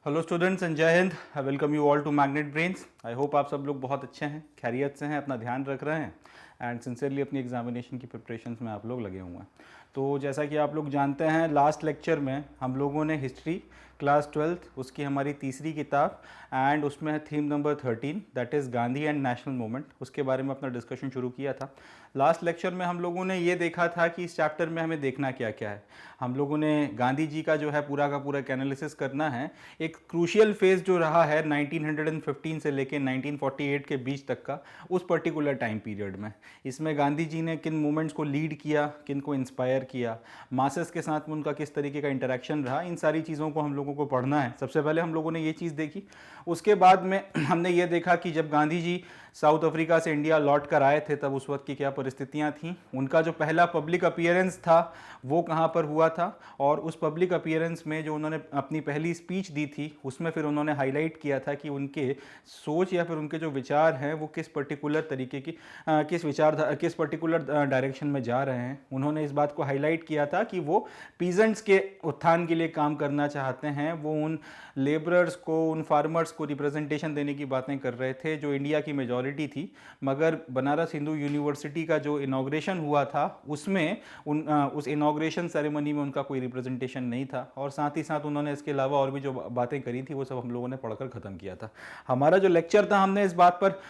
Hello students and जय Hind. I welcome you all to Magnet Brains. I hope आप सब लोग बहुत अच्छे हैं, खैरियत से हैं, अपना ध्यान रख रहे हैं एंड सिंसियरली अपनी एग्जामिनेशन की प्रिपरेशंस में आप लोग लगे हुए हैं। तो जैसा कि आप लोग जानते हैं, लास्ट लेक्चर में हम लोगों ने हिस्ट्री क्लास 12th उसकी हमारी तीसरी किताब एंड उसमें है theme number 13 that is Gandhi and national movement, उसके बारे में अपना डिस्कशन शुरू किया था। लास्ट लेक्चर में हम लोगों ने ये देखा था कि इस चैप्टर में हमें देखना क्या क्या है। हम लोगों ने गांधी जी का जो है पूरा का पूरा एनालिसिस करना है। एक क्रूशियल फेज जो रहा है 1915 से लेके 1948 के बीच तक का, उस पर्टिकुलर टाइम पीरियड में इसमें गांधी जी ने किन मूवमेंट्स को लीड किया, किन को इंस्पायर किया, मासेस के साथ में उनका किस तरीके का इंटरेक्शन रहा, इन सारी चीज़ों को हम लोगों को पढ़ना है। सबसे पहले हम लोगों ने ये चीज़ देखी। उसके बाद में हमने ये देखा कि जब गांधी जी साउथ अफ्रीका से इंडिया लौट कर आए थे तब उस वक्त की क्या परिस्थितियां थीं। उनका जो पहला पब्लिक अपीयरेंस था वो कहाँ पर हुआ था, और उस पब्लिक अपीयरेंस में जो उन्होंने अपनी पहली स्पीच दी थी उसमें फिर उन्होंने हाईलाइट किया था कि उनके सोच या फिर उनके जो विचार हैं वो किस पर्टिकुलर तरीके की किस पर्टिकुलर डायरेक्शन में जा रहे हैं। उन्होंने इस बात को हाईलाइट किया था कि वो पीजेंट्स के उत्थान के लिए काम करना चाहते हैं। वो उन लेबरर्स को, उन फार्मर्स को रिप्रेजेंटेशन देने की बातें कर रहे थे जो इंडिया की मेजॉरिटी थी। मगर बनारस हिंदू यूनिवर्सिटी का जो इनॉग्रेशन हुआ था उसमें उस इनॉग्रेशन सेरेमनी में उनका कोई रिप्रेजेंटेशन नहीं था। और साथ ही साथ उन्होंने इसके अलावा और भी जो बातें करी थी वो सब हम लोगों ने पढ़कर ख़त्म किया था। हमारा जो लेक्चर था हमने इस बात पर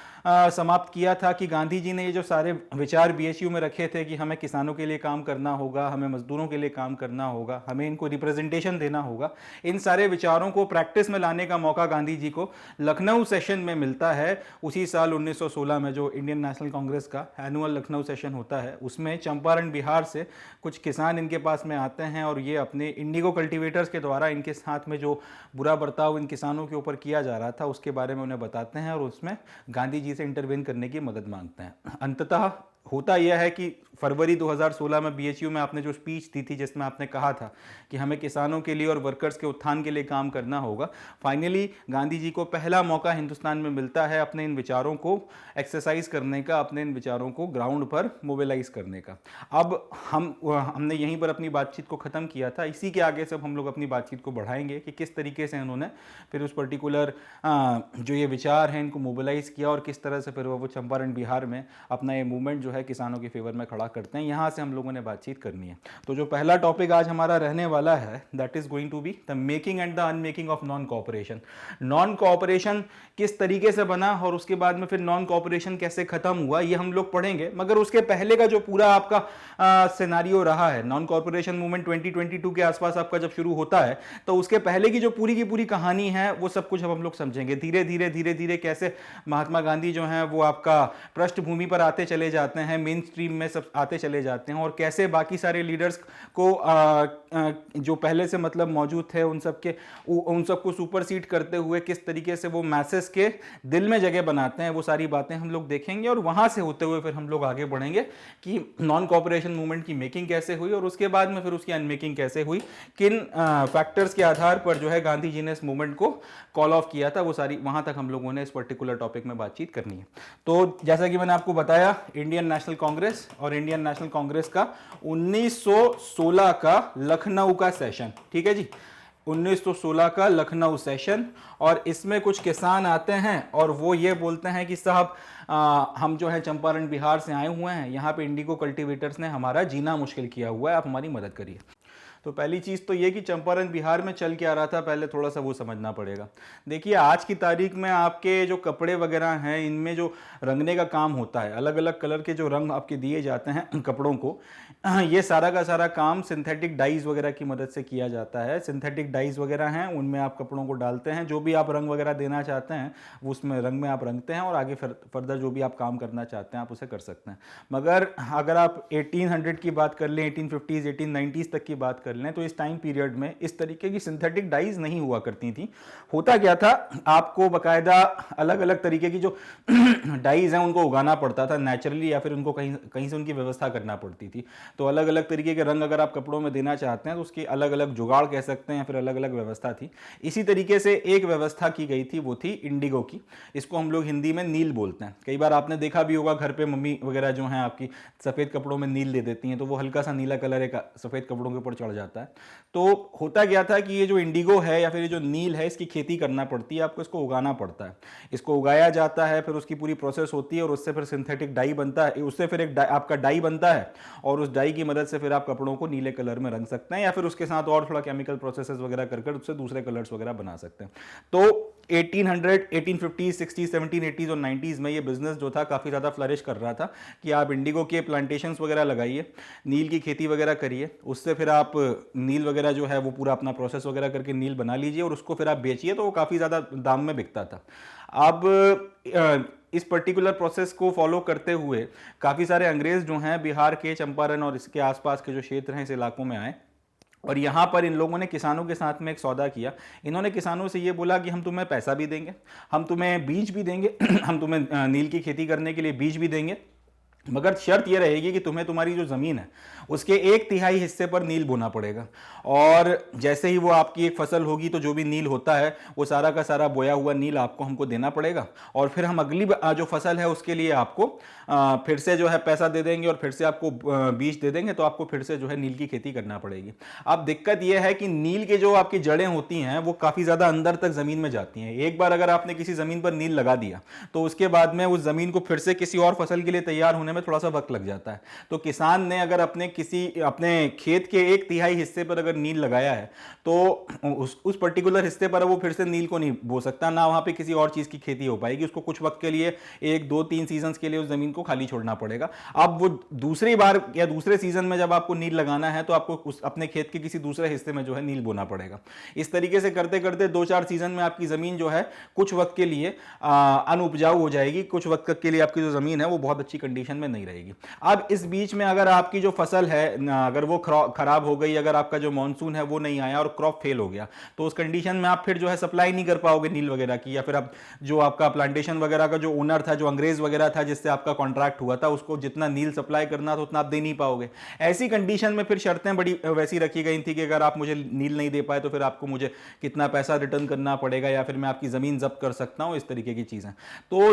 समाप्त किया था कि गांधी जी ने ये जो सारे विचार बीएचयू में रखे थे कि हमें किसानों के लिए काम करना होगा, हमें मजदूरों के लिए काम करना होगा, हमें इनको रिप्रेजेंटेशन देना होगा, इन सारे विचारों को प्रैक्टिस में लाने का मौका गांधी जी को लखनऊ सेशन में मिलता है। उसी साल 1916 में जो इंडियन नेशनल कांग्रेस का एनुअल लखनऊ सेशन होता है उसमें चंपारण बिहार से कुछ किसान इनके पास में आते हैं और ये अपने इंडिगो कल्टीवेटर्स के द्वारा इनके साथ में जो बुरा बर्ताव इन किसानों के ऊपर किया जा रहा था उसके बारे में उन्हें बताते हैं और उसमें गांधी जी से इंटरवेन करने की मदद मांगते हैं। अंततः होता यह है कि फरवरी 2016 में बीएचयू में आपने जो स्पीच दी थी जिसमें आपने कहा था कि हमें किसानों के लिए और वर्कर्स के उत्थान के लिए काम करना होगा, फाइनली गांधी जी को पहला मौका हिंदुस्तान में मिलता है अपने इन विचारों को एक्सरसाइज करने का, अपने इन विचारों को ग्राउंड पर मोबिलाइज करने का। अब हमने यहीं पर अपनी बातचीत को ख़त्म किया था। इसी के आगे से हम लोग अपनी बातचीत को बढ़ाएंगे कि किस तरीके से उन्होंने फिर उस पर्टिकुलर जो ये विचार हैं इनको मोबिलाइज किया और किस तरह से फिर वो चंपारण बिहार में अपना ये मूवमेंट जो है किसानों के फेवर में खड़ा करते हैं। यहाँ से हम लोगों ने बातचीत करनी है। तो जो पहला टॉपिक आज हमारा रहने वाला है that is going to be the making and the unmaking of non cooperation. Non cooperation किस तरीके से बना और उसके बाद में फिर नॉन कोऑपरेशन कैसे खत्म हुआ ये हम लोग पढ़ेंगे। मगर उसके पहले का जो पूरा आपका सिनेरियो रहा है, नॉन कोऑपरेशन मूवमेंट 2022 के आसपास आपका जब शुरू होता है तो उसके पहले की जो पूरी की पूरी कहानी है वो सब कुछ अब हम लोग समझेंगे। धीरे धीरे धीरे धीरे कैसे महात्मा गांधी जो हैं वो आपका पृष्ठभूमि पर आते चले जाते हैं, मेन स्ट्रीम में सब आते चले जाते हैं, और कैसे बाकी सारे लीडर्स को जो पहले से मतलब मौजूद थे उन सबको सुपरसीड करते हुए किस तरीके से वो मैसेस के दिल में जगह बनाते हैं, वो सारी बातें हम लोग देखेंगे। और वहां से होते हुए फिर हम लोग आगे बढ़ेंगे कि नॉन कोऑपरेशन मूवमेंट की मेकिंग कैसे हुई और उसके बाद में फिर उसकी अनमेकिंग कैसे हुई, किन फैक्टर्स के आधार पर जो है गांधी जी ने इस मूवमेंट को कॉल ऑफ किया था, वो सारी वहां तक हम लोगों ने इस पर्टिकुलर टॉपिक में बातचीत करनी है। तो जैसा कि मैंने आपको बताया, इंडियन नेशनल कांग्रेस और इंडियन नेशनल कांग्रेस का 1916 का लखनऊ का सेशन, ठीक है जी, 1916 का लखनऊ सेशन। और इसमें कुछ किसान आते हैं और वो ये बोलते हैं कि साहब हम जो है चंपारण बिहार से आए हुए हैं, यहाँ पे इंडिगो कल्टीवेटर्स ने हमारा जीना मुश्किल किया हुआ है, आप हमारी मदद करिए। तो पहली चीज़ तो ये कि चंपारण बिहार में चल के आ रहा था, पहले थोड़ा सा वो समझना पड़ेगा। देखिए, आज की तारीख में आपके जो कपड़े वगैरह हैं इनमें जो रंगने का काम होता है, अलग अलग कलर के जो रंग आपके दिए जाते हैं कपड़ों को, ये सारा का सारा काम सिंथेटिक डाइज वगैरह की मदद से किया जाता है। सिंथेटिक डाइज वगैरह हैं, उनमें आप कपड़ों को डालते हैं, जो भी आप रंग वगैरह देना चाहते हैं वो उसमें रंग में आप रंगते हैं और आगे फर्दर जो भी आप काम करना चाहते हैं आप उसे कर सकते हैं। मगर अगर आप 1800 की बात कर लें, 1850s 1890s तक की बात कर लें, तो इस टाइम पीरियड में इस तरीके की सिंथेटिक डाइज नहीं हुआ करती थी। होता क्या था, आपको बकायदा अलग अलग तरीके की जो डाइज हैं उनको उगाना पड़ता था नेचुरली, या फिर उनको कहीं कहीं से उनकी व्यवस्था करना पड़ती थी। तो अलग अलग तरीके के रंग अगर आप कपड़ों में देना चाहते हैं तो उसकी अलग अलग जुगाड़ कह सकते हैं, फिर अलग अलग व्यवस्था थी। इसी तरीके से एक व्यवस्था की गई थी, वो थी इंडिगो की। इसको हम लोग हिंदी में नील बोलते हैं। कई बार आपने देखा भी होगा घर पे मम्मी वगैरह जो हैं आपकी सफ़ेद कपड़ों में नील दे देती हैं, तो वो हल्का सा नीला कलर एक सफ़ेद कपड़ों के ऊपर चढ़ जाता है। तो होता क्या था कि ये जो इंडिगो है या फिर ये जो नील है, इसकी खेती करना पड़ती है, आपको इसको उगाना पड़ता है। इसको उगाया जाता है, फिर उसकी पूरी प्रोसेस होती है और उससे फिर सिंथेटिक डाई बनता है, उससे फिर एक आपका डाई बनता है और उस डाई की मदद से फिर आप कपड़ों को नीले कलर में रंग सकते हैं या फिर उसके साथ और थोड़ा केमिकल प्रोसेसेस वगैरह कर उससे दूसरे कलर्स वगैरह बना सकते हैं। तो 1800, 1850, 60, 1780 और 90s में ये बिजनेस जो था काफ़ी ज़्यादा फ्लरिश कर रहा था कि आप इंडिगो के प्लांटेशंस वगैरह लगाइए, नील की खेती वगैरह करिए, उससे फिर आप नील वगैरह जो है वो पूरा अपना प्रोसेस वगैरह करके नील बना लीजिए और उसको फिर आप बेचिए, तो वो काफ़ी ज़्यादा दाम में बिकता था। अब इस पर्टिकुलर प्रोसेस को फॉलो करते हुए काफ़ी सारे अंग्रेज जो हैं बिहार के, चंपारण और इसके आसपास के जो क्षेत्र हैं इस इलाकों में आए और यहाँ पर इन लोगों ने किसानों के साथ में एक सौदा किया। इन्होंने किसानों से ये बोला कि हम तुम्हें पैसा भी देंगे, हम तुम्हें बीज भी देंगे हम तुम्हें नील की खेती करने के लिए बीज भी देंगे, मगर शर्त यह रहेगी कि तुम्हें तुम्हारी जो ज़मीन है उसके 1/3 हिस्से पर नील बोना पड़ेगा। और जैसे ही वो आपकी एक फसल होगी तो जो भी नील होता है वो सारा का सारा बोया हुआ नील आपको हमको देना पड़ेगा और फिर हम अगली जो फसल है उसके लिए आपको फिर से जो है पैसा दे देंगे और फिर से आपको बीज दे देंगे, तो आपको फिर से जो है नील की खेती करना पड़ेगी। अब दिक्कत यह है कि नील के जो आपकी जड़ें होती हैं वो काफ़ी ज़्यादा अंदर तक ज़मीन में जाती हैं। एक बार अगर आपने किसी ज़मीन पर नील लगा दिया तो उसके बाद में उस ज़मीन को फिर से किसी और फसल के लिए तैयार होने में थोड़ा सा वक्त लग जाता है। तो किसान ने अगर अपने खेत के 1/3 हिस्से पर अगर नील लगाया है तो उस पर्टिकुलर हिस्से पर वो फिर से नील को नहीं बो सकता, ना वहां पे किसी और चीज की खेती हो पाएगी। उसको कुछ वक्त के लिए 1, 2, 3 सीजन के लिए उस जमीन को खाली छोड़ना पड़ेगा। अब वो दूसरी बार या दूसरे सीजन में जब आपको नील लगाना है तो आपको अपने खेत के किसी दूसरे हिस्से में जो है नील बोना पड़ेगा। इस तरीके से करते करते 2-4 सीजन में आपकी जमीन जो है कुछ वक्त के लिए अनउपजाऊ हो जाएगी, कुछ वक्त के लिए आपकी जो जमीन है वो बहुत अच्छी कंडीशन में नहीं रहेगी। अब इस बीच में अगर आपकी जो फसल है अगर वो खराब हो गई, अगर आपका जो मानसून है वो नहीं आया और क्रॉप फेल हो गया, तो उस कंडीशन में आप फिर जो है सप्लाई नहीं कर पाओगे नील वगैरह की, या फिर आप जो आपका प्लांटेशन वगैरह का जो ओनर था, जो अंग्रेज वगैरह था जिससे आपका कॉन्ट्रैक्ट हुआ था, उसको जितना नील सप्लाई करना था उतना आप दे नहीं पाओगे। ऐसी कंडीशन में फिर शर्तें बड़ी वैसी रखी गई थी कि अगर आप मुझे नील नहीं दे पाए तो फिर आपको मुझे कितना पैसा रिटर्न करना पड़ेगा या फिर मैं आपकी जमीन जब्त कर सकता हूं, इस तरीके की चीजें। तो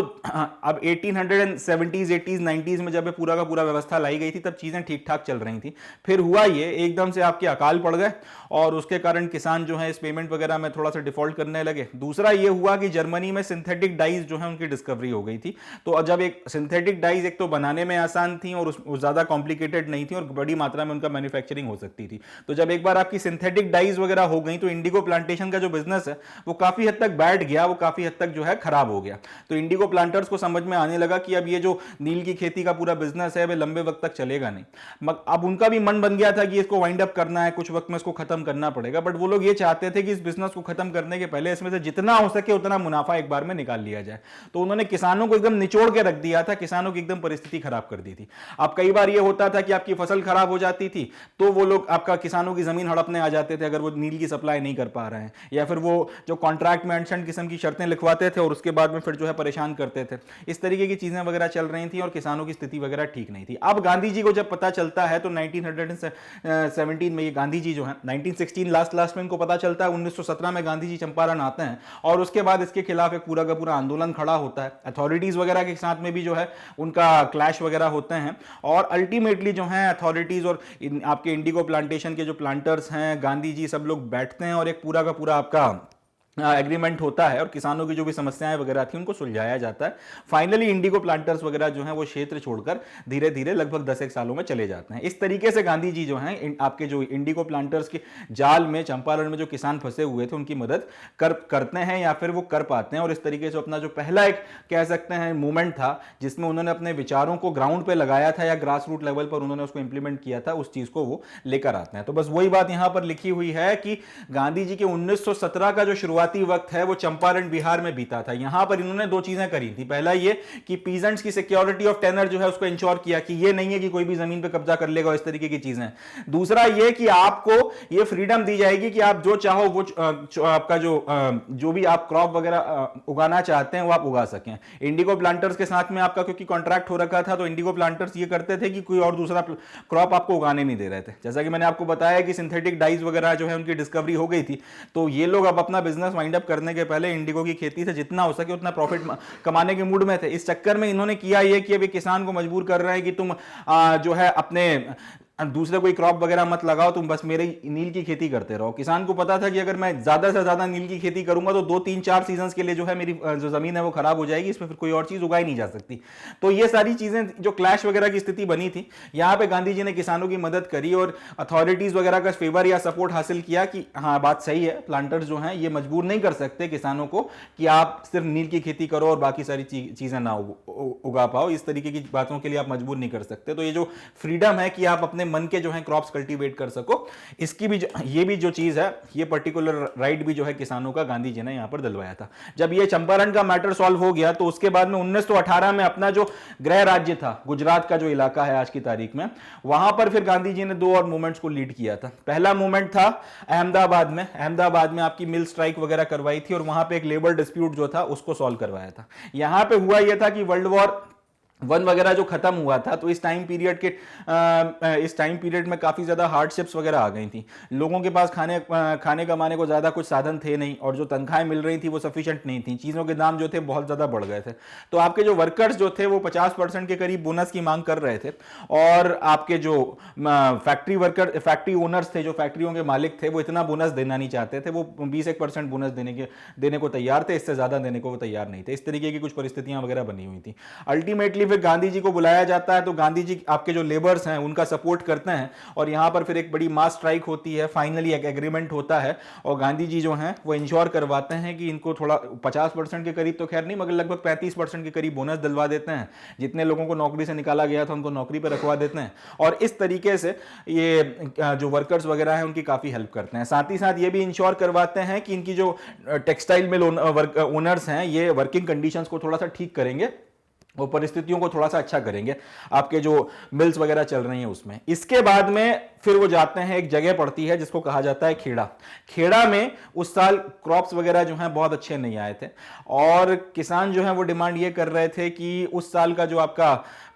अब 1870s 80s 90s में जब पूरा का पूरा व्यवस्था लाई गई थी तब चीजें ठीक ठाक चल रही थी। फिर हुआ ये एकदम से आपके अकाल पड़ गए और उसके कारण किसान जो है इस पेमेंट वगैरह में थोड़ा सा डिफॉल्ट करने लगे। दूसरा ये हुआ कि जर्मनी में सिंथेटिक डाइज जो है उनकी डिस्कवरी हो गई थी। तो जब एक सिंथेटिक डाइज एक तो बनाने में आसान थी और ज्यादा कॉम्प्लिकेटेड नहीं थी और बड़ी मात्रा में उनका मैन्युफैक्चरिंग हो सकती थी, तो जब एक बार आपकी सिंथेटिक डाइज वगैरह हो गई तो इंडिगो प्लांटेशन का जो बिजनेस है वो काफी हद तक बैठ गया, वो काफी हद तक जो है खराब हो गया। तो इंडिगो प्लांटर्स को समझ में आने लगा कि अब ये जो नील की खेती का पूरा बिजनेस है वह लंबे वक्त तक चलेगा नहीं। अब उनका भी मन बन गया था कि इसको वाइंड अप करना है, कुछ वक्त में इसको खत्म करना पड़ेगा, बट वो लोग ये चाहते थे कि इस बिजनेस को खत्म करने के पहले इसमें से जितना हो सके उतना मुनाफा एक बार में निकाल लिया जाए। तो उन्होंने किसानों को एकदम निचोड़ के रख दिया था, किसानों की एकदम परिस्थिति खराब कर दी थी। अब कई बार ये होता था कि आपकी फसल खराब हो जाती थी तो वो लोग आपका किसानों की जमीन हड़पने आ जाते थे अगर वो नील की सप्लाई नहीं कर पा रहे हैं, या फिर वो जो कॉन्ट्रैक्ट में अनशन किस्म की शर्तें लिखवाते थे और उसके बाद में फिर जो है परेशान करते थे। इस तरीके की चीजें वगैरह चल रही थी और किसानों की स्थिति वगैरह ठीक नहीं थी। अब गांधी जी को जब पता चलता है तो 1917 में ये गांधी जी जो है 1916 लास्ट में इनको पता चलता है, 1917 में गांधी जी चंपारण आते हैं और उसके बाद इसके खिलाफ एक पूरा का पूरा आंदोलन खड़ा होता है। अथॉरिटीज वगैरह के साथ में भी जो है उनका क्लैश वगैरह होते हैं और अल्टीमेटली जो है अथॉरिटीज और आपके इंडिगो प्लांटेशन के जो प्लांटर्स हैं, गांधी जी, सब लोग बैठते हैं और एक पूरा का पूरा आपका एग्रीमेंट होता है और किसानों की जो भी समस्याएं वगैरह थी उनको सुलझाया जाता है। फाइनली इंडिगो प्लांटर्स वगैरह जो हैं वो क्षेत्र छोड़कर धीरे धीरे लगभग 10 एक सालों में चले जाते हैं। इस तरीके से गांधी जी जो हैं आपके जो इंडिगो प्लांटर्स के जाल में चंपारण में जो किसान फंसे हुए थे उनकी मदद करते हैं या फिर वो कर पाते हैं और इस तरीके से अपना जो पहला एक कह सकते हैं मूवमेंट था जिसमें उन्होंने अपने विचारों को ग्राउंड पर लगाया था या ग्रास रूट लेवल पर उन्होंने उसको इंप्लीमेंट किया था, उस चीज को वो लेकर आते हैं। तो बस वही बात यहां पर लिखी हुई है कि गांधी जी के 1917 का जो शुरुआती वक्त है वो चंपारण बिहार में बीता था। यहां पर इन्होंने दो चीजें करी थी। पहला ये कि पीजेंट्स की सिक्योरिटी ऑफ टेनर जो है उसको इंश्योर किया कि ये नहीं है कि कोई भी जमीन पे कब्जा कर लेगा, इस तरीके की चीजें। दूसरा ये कि आपको ये फ्रीडम दी जाएगी कि आप जो चाहो वो आपका जो भी आप क्रॉप वगैरह उगाना चाहते हैं वो आप उगा सकें। इंडिगो प्लांटर्स के साथ में आपका क्योंकि कॉन्ट्रैक्ट हो रखा था तो इंडिगो प्लांटर्स ये करते थे कि कोई और दूसरा क्रॉप आपको उगाने नहीं दे रहे थे। जैसा कि मैंने आपको बताया कि सिंथेटिक डाइज वगैरह जो है उनकी डिस्कवरी हो गई थी, तो ये लोग अब अपना बिजनेस वाइंड अप करने के पहले इंडिगो की खेती से जितना हो सके उतना प्रॉफिट कमाने के मूड में थे। इस चक्कर में इन्होंने किया ये कि अभी किसान को मजबूर कर रहे हैं कि तुम जो है अपने दूसरे कोई क्रॉप वगैरह मत लगाओ, तुम बस मेरे नील की खेती करते रहो। किसान को पता था कि अगर मैं ज्यादा से ज्यादा नील की खेती करूंगा तो 2 3 4 सीजन के लिए जो है मेरी जो जमीन है वो खराब हो जाएगी, इसमें फिर कोई और चीज उगाई नहीं जा सकती। तो ये सारी चीजें जो क्लैश वगैरह की स्थिति बनी थी, यहाँ पे गांधी जी ने किसानों की मदद करी और अथॉरिटीज वगैरह का फेवर या सपोर्ट हासिल किया कि हाँ बात सही है, प्लांटर्स जो हैं ये मजबूर नहीं कर सकते किसानों को कि आप सिर्फ नील की खेती करो और बाकी सारी चीजें ना उगा पाओ, इस तरीके की बातों के लिए आप मजबूर नहीं कर सकते। तो ये जो फ्रीडम है कि आप अपने मन के जो है क्रॉप्स कल्टीवेट कर सको, इसकी भी ये भी जो चीज है, ये पर्टिकुलर राइट भी जो है किसानों का गांधी जी ने यहां पर दिलवाया था। जब ये चंपारण का मैटर सॉल्व हो गया तो उसके बाद में 1918 में अपना जो गृह राज्य था, गुजरात का जो इलाका है आज की तारीख में, वहां पर फिर गांधी जी ने 2 और मूवमेंट्स को लीड किया था। पहला मूवमेंट था अहमदाबाद में आपकी मिल स्ट्राइक वगैरह करवाई थी और वहां पे एक लेबर डिस्प्यूट जो था उसको सॉल्व करवाया था। यहां पे हुआ यह था कि वर्ल्ड वॉर 1 वगैरह जो खत्म हुआ था, तो इस टाइम पीरियड में काफी ज्यादा हार्डशिप्स वगैरह आ गई थी। लोगों के पास खाने कमाने को ज्यादा कुछ साधन थे नहीं और जो तनख्वाहें मिल रही थी वो सफिशिएंट नहीं थी, चीजों के दाम जो थे बहुत ज्यादा बढ़ गए थे। तो आपके जो वर्कर्स जो थे वो 50% के करीब बोनस की मांग कर रहे थे और आपके जो फैक्ट्री ओनर्स थे, जो फैक्ट्रियों के मालिक थे, वो इतना बोनस देना नहीं चाहते थे। वो 20% बोनस देने को तैयार थे, इससे ज्यादा देने को वो तैयार नहीं थे। इस तरीके की कुछ परिस्थितियां वगैरह बनी हुई थी। अल्टीमेटली फिर गांधी जी को बुलाया जाता है तो गांधी जी आपके जो लेबर्स हैं उनका सपोर्ट करते हैं और यहां पर फिर एक बड़ी मास स्ट्राइक होती है। फाइनली एक एग्रीमेंट होता है और गांधी जी जो हैं वो इंश्योर करवाते हैं कि इनको थोड़ा 50% के करीब तो खैर नहीं, मगर लगभग 35% के करीब बोनस दिलवा देते हैं। जितने लोगों को नौकरी से निकाला गया था उनको नौकरी पर रखवा देते हैं और इस तरीके से ये जो वर्कर्स वगैरह हैं उनकी काफी हेल्प करते हैं। साथ ही साथ ये भी इंश्योर करवाते हैं कि इनकी जो टेक्सटाइल मिल ओनर्स हैं ये वर्किंग कंडीशंस को थोड़ा सा ठीक करेंगे, वो परिस्थितियों को थोड़ा सा अच्छा करेंगे आपके जो मिल्स वगैरह चल रही हैं उसमें। इसके बाद में फिर वो जाते हैं, एक जगह पड़ती है जिसको कहा जाता है खेड़ा। खेड़ा में उस साल क्रॉप्स वगैरह जो हैं बहुत अच्छे नहीं आए थे और किसान जो हैं वो डिमांड ये कर रहे थे कि उस साल का जो आपका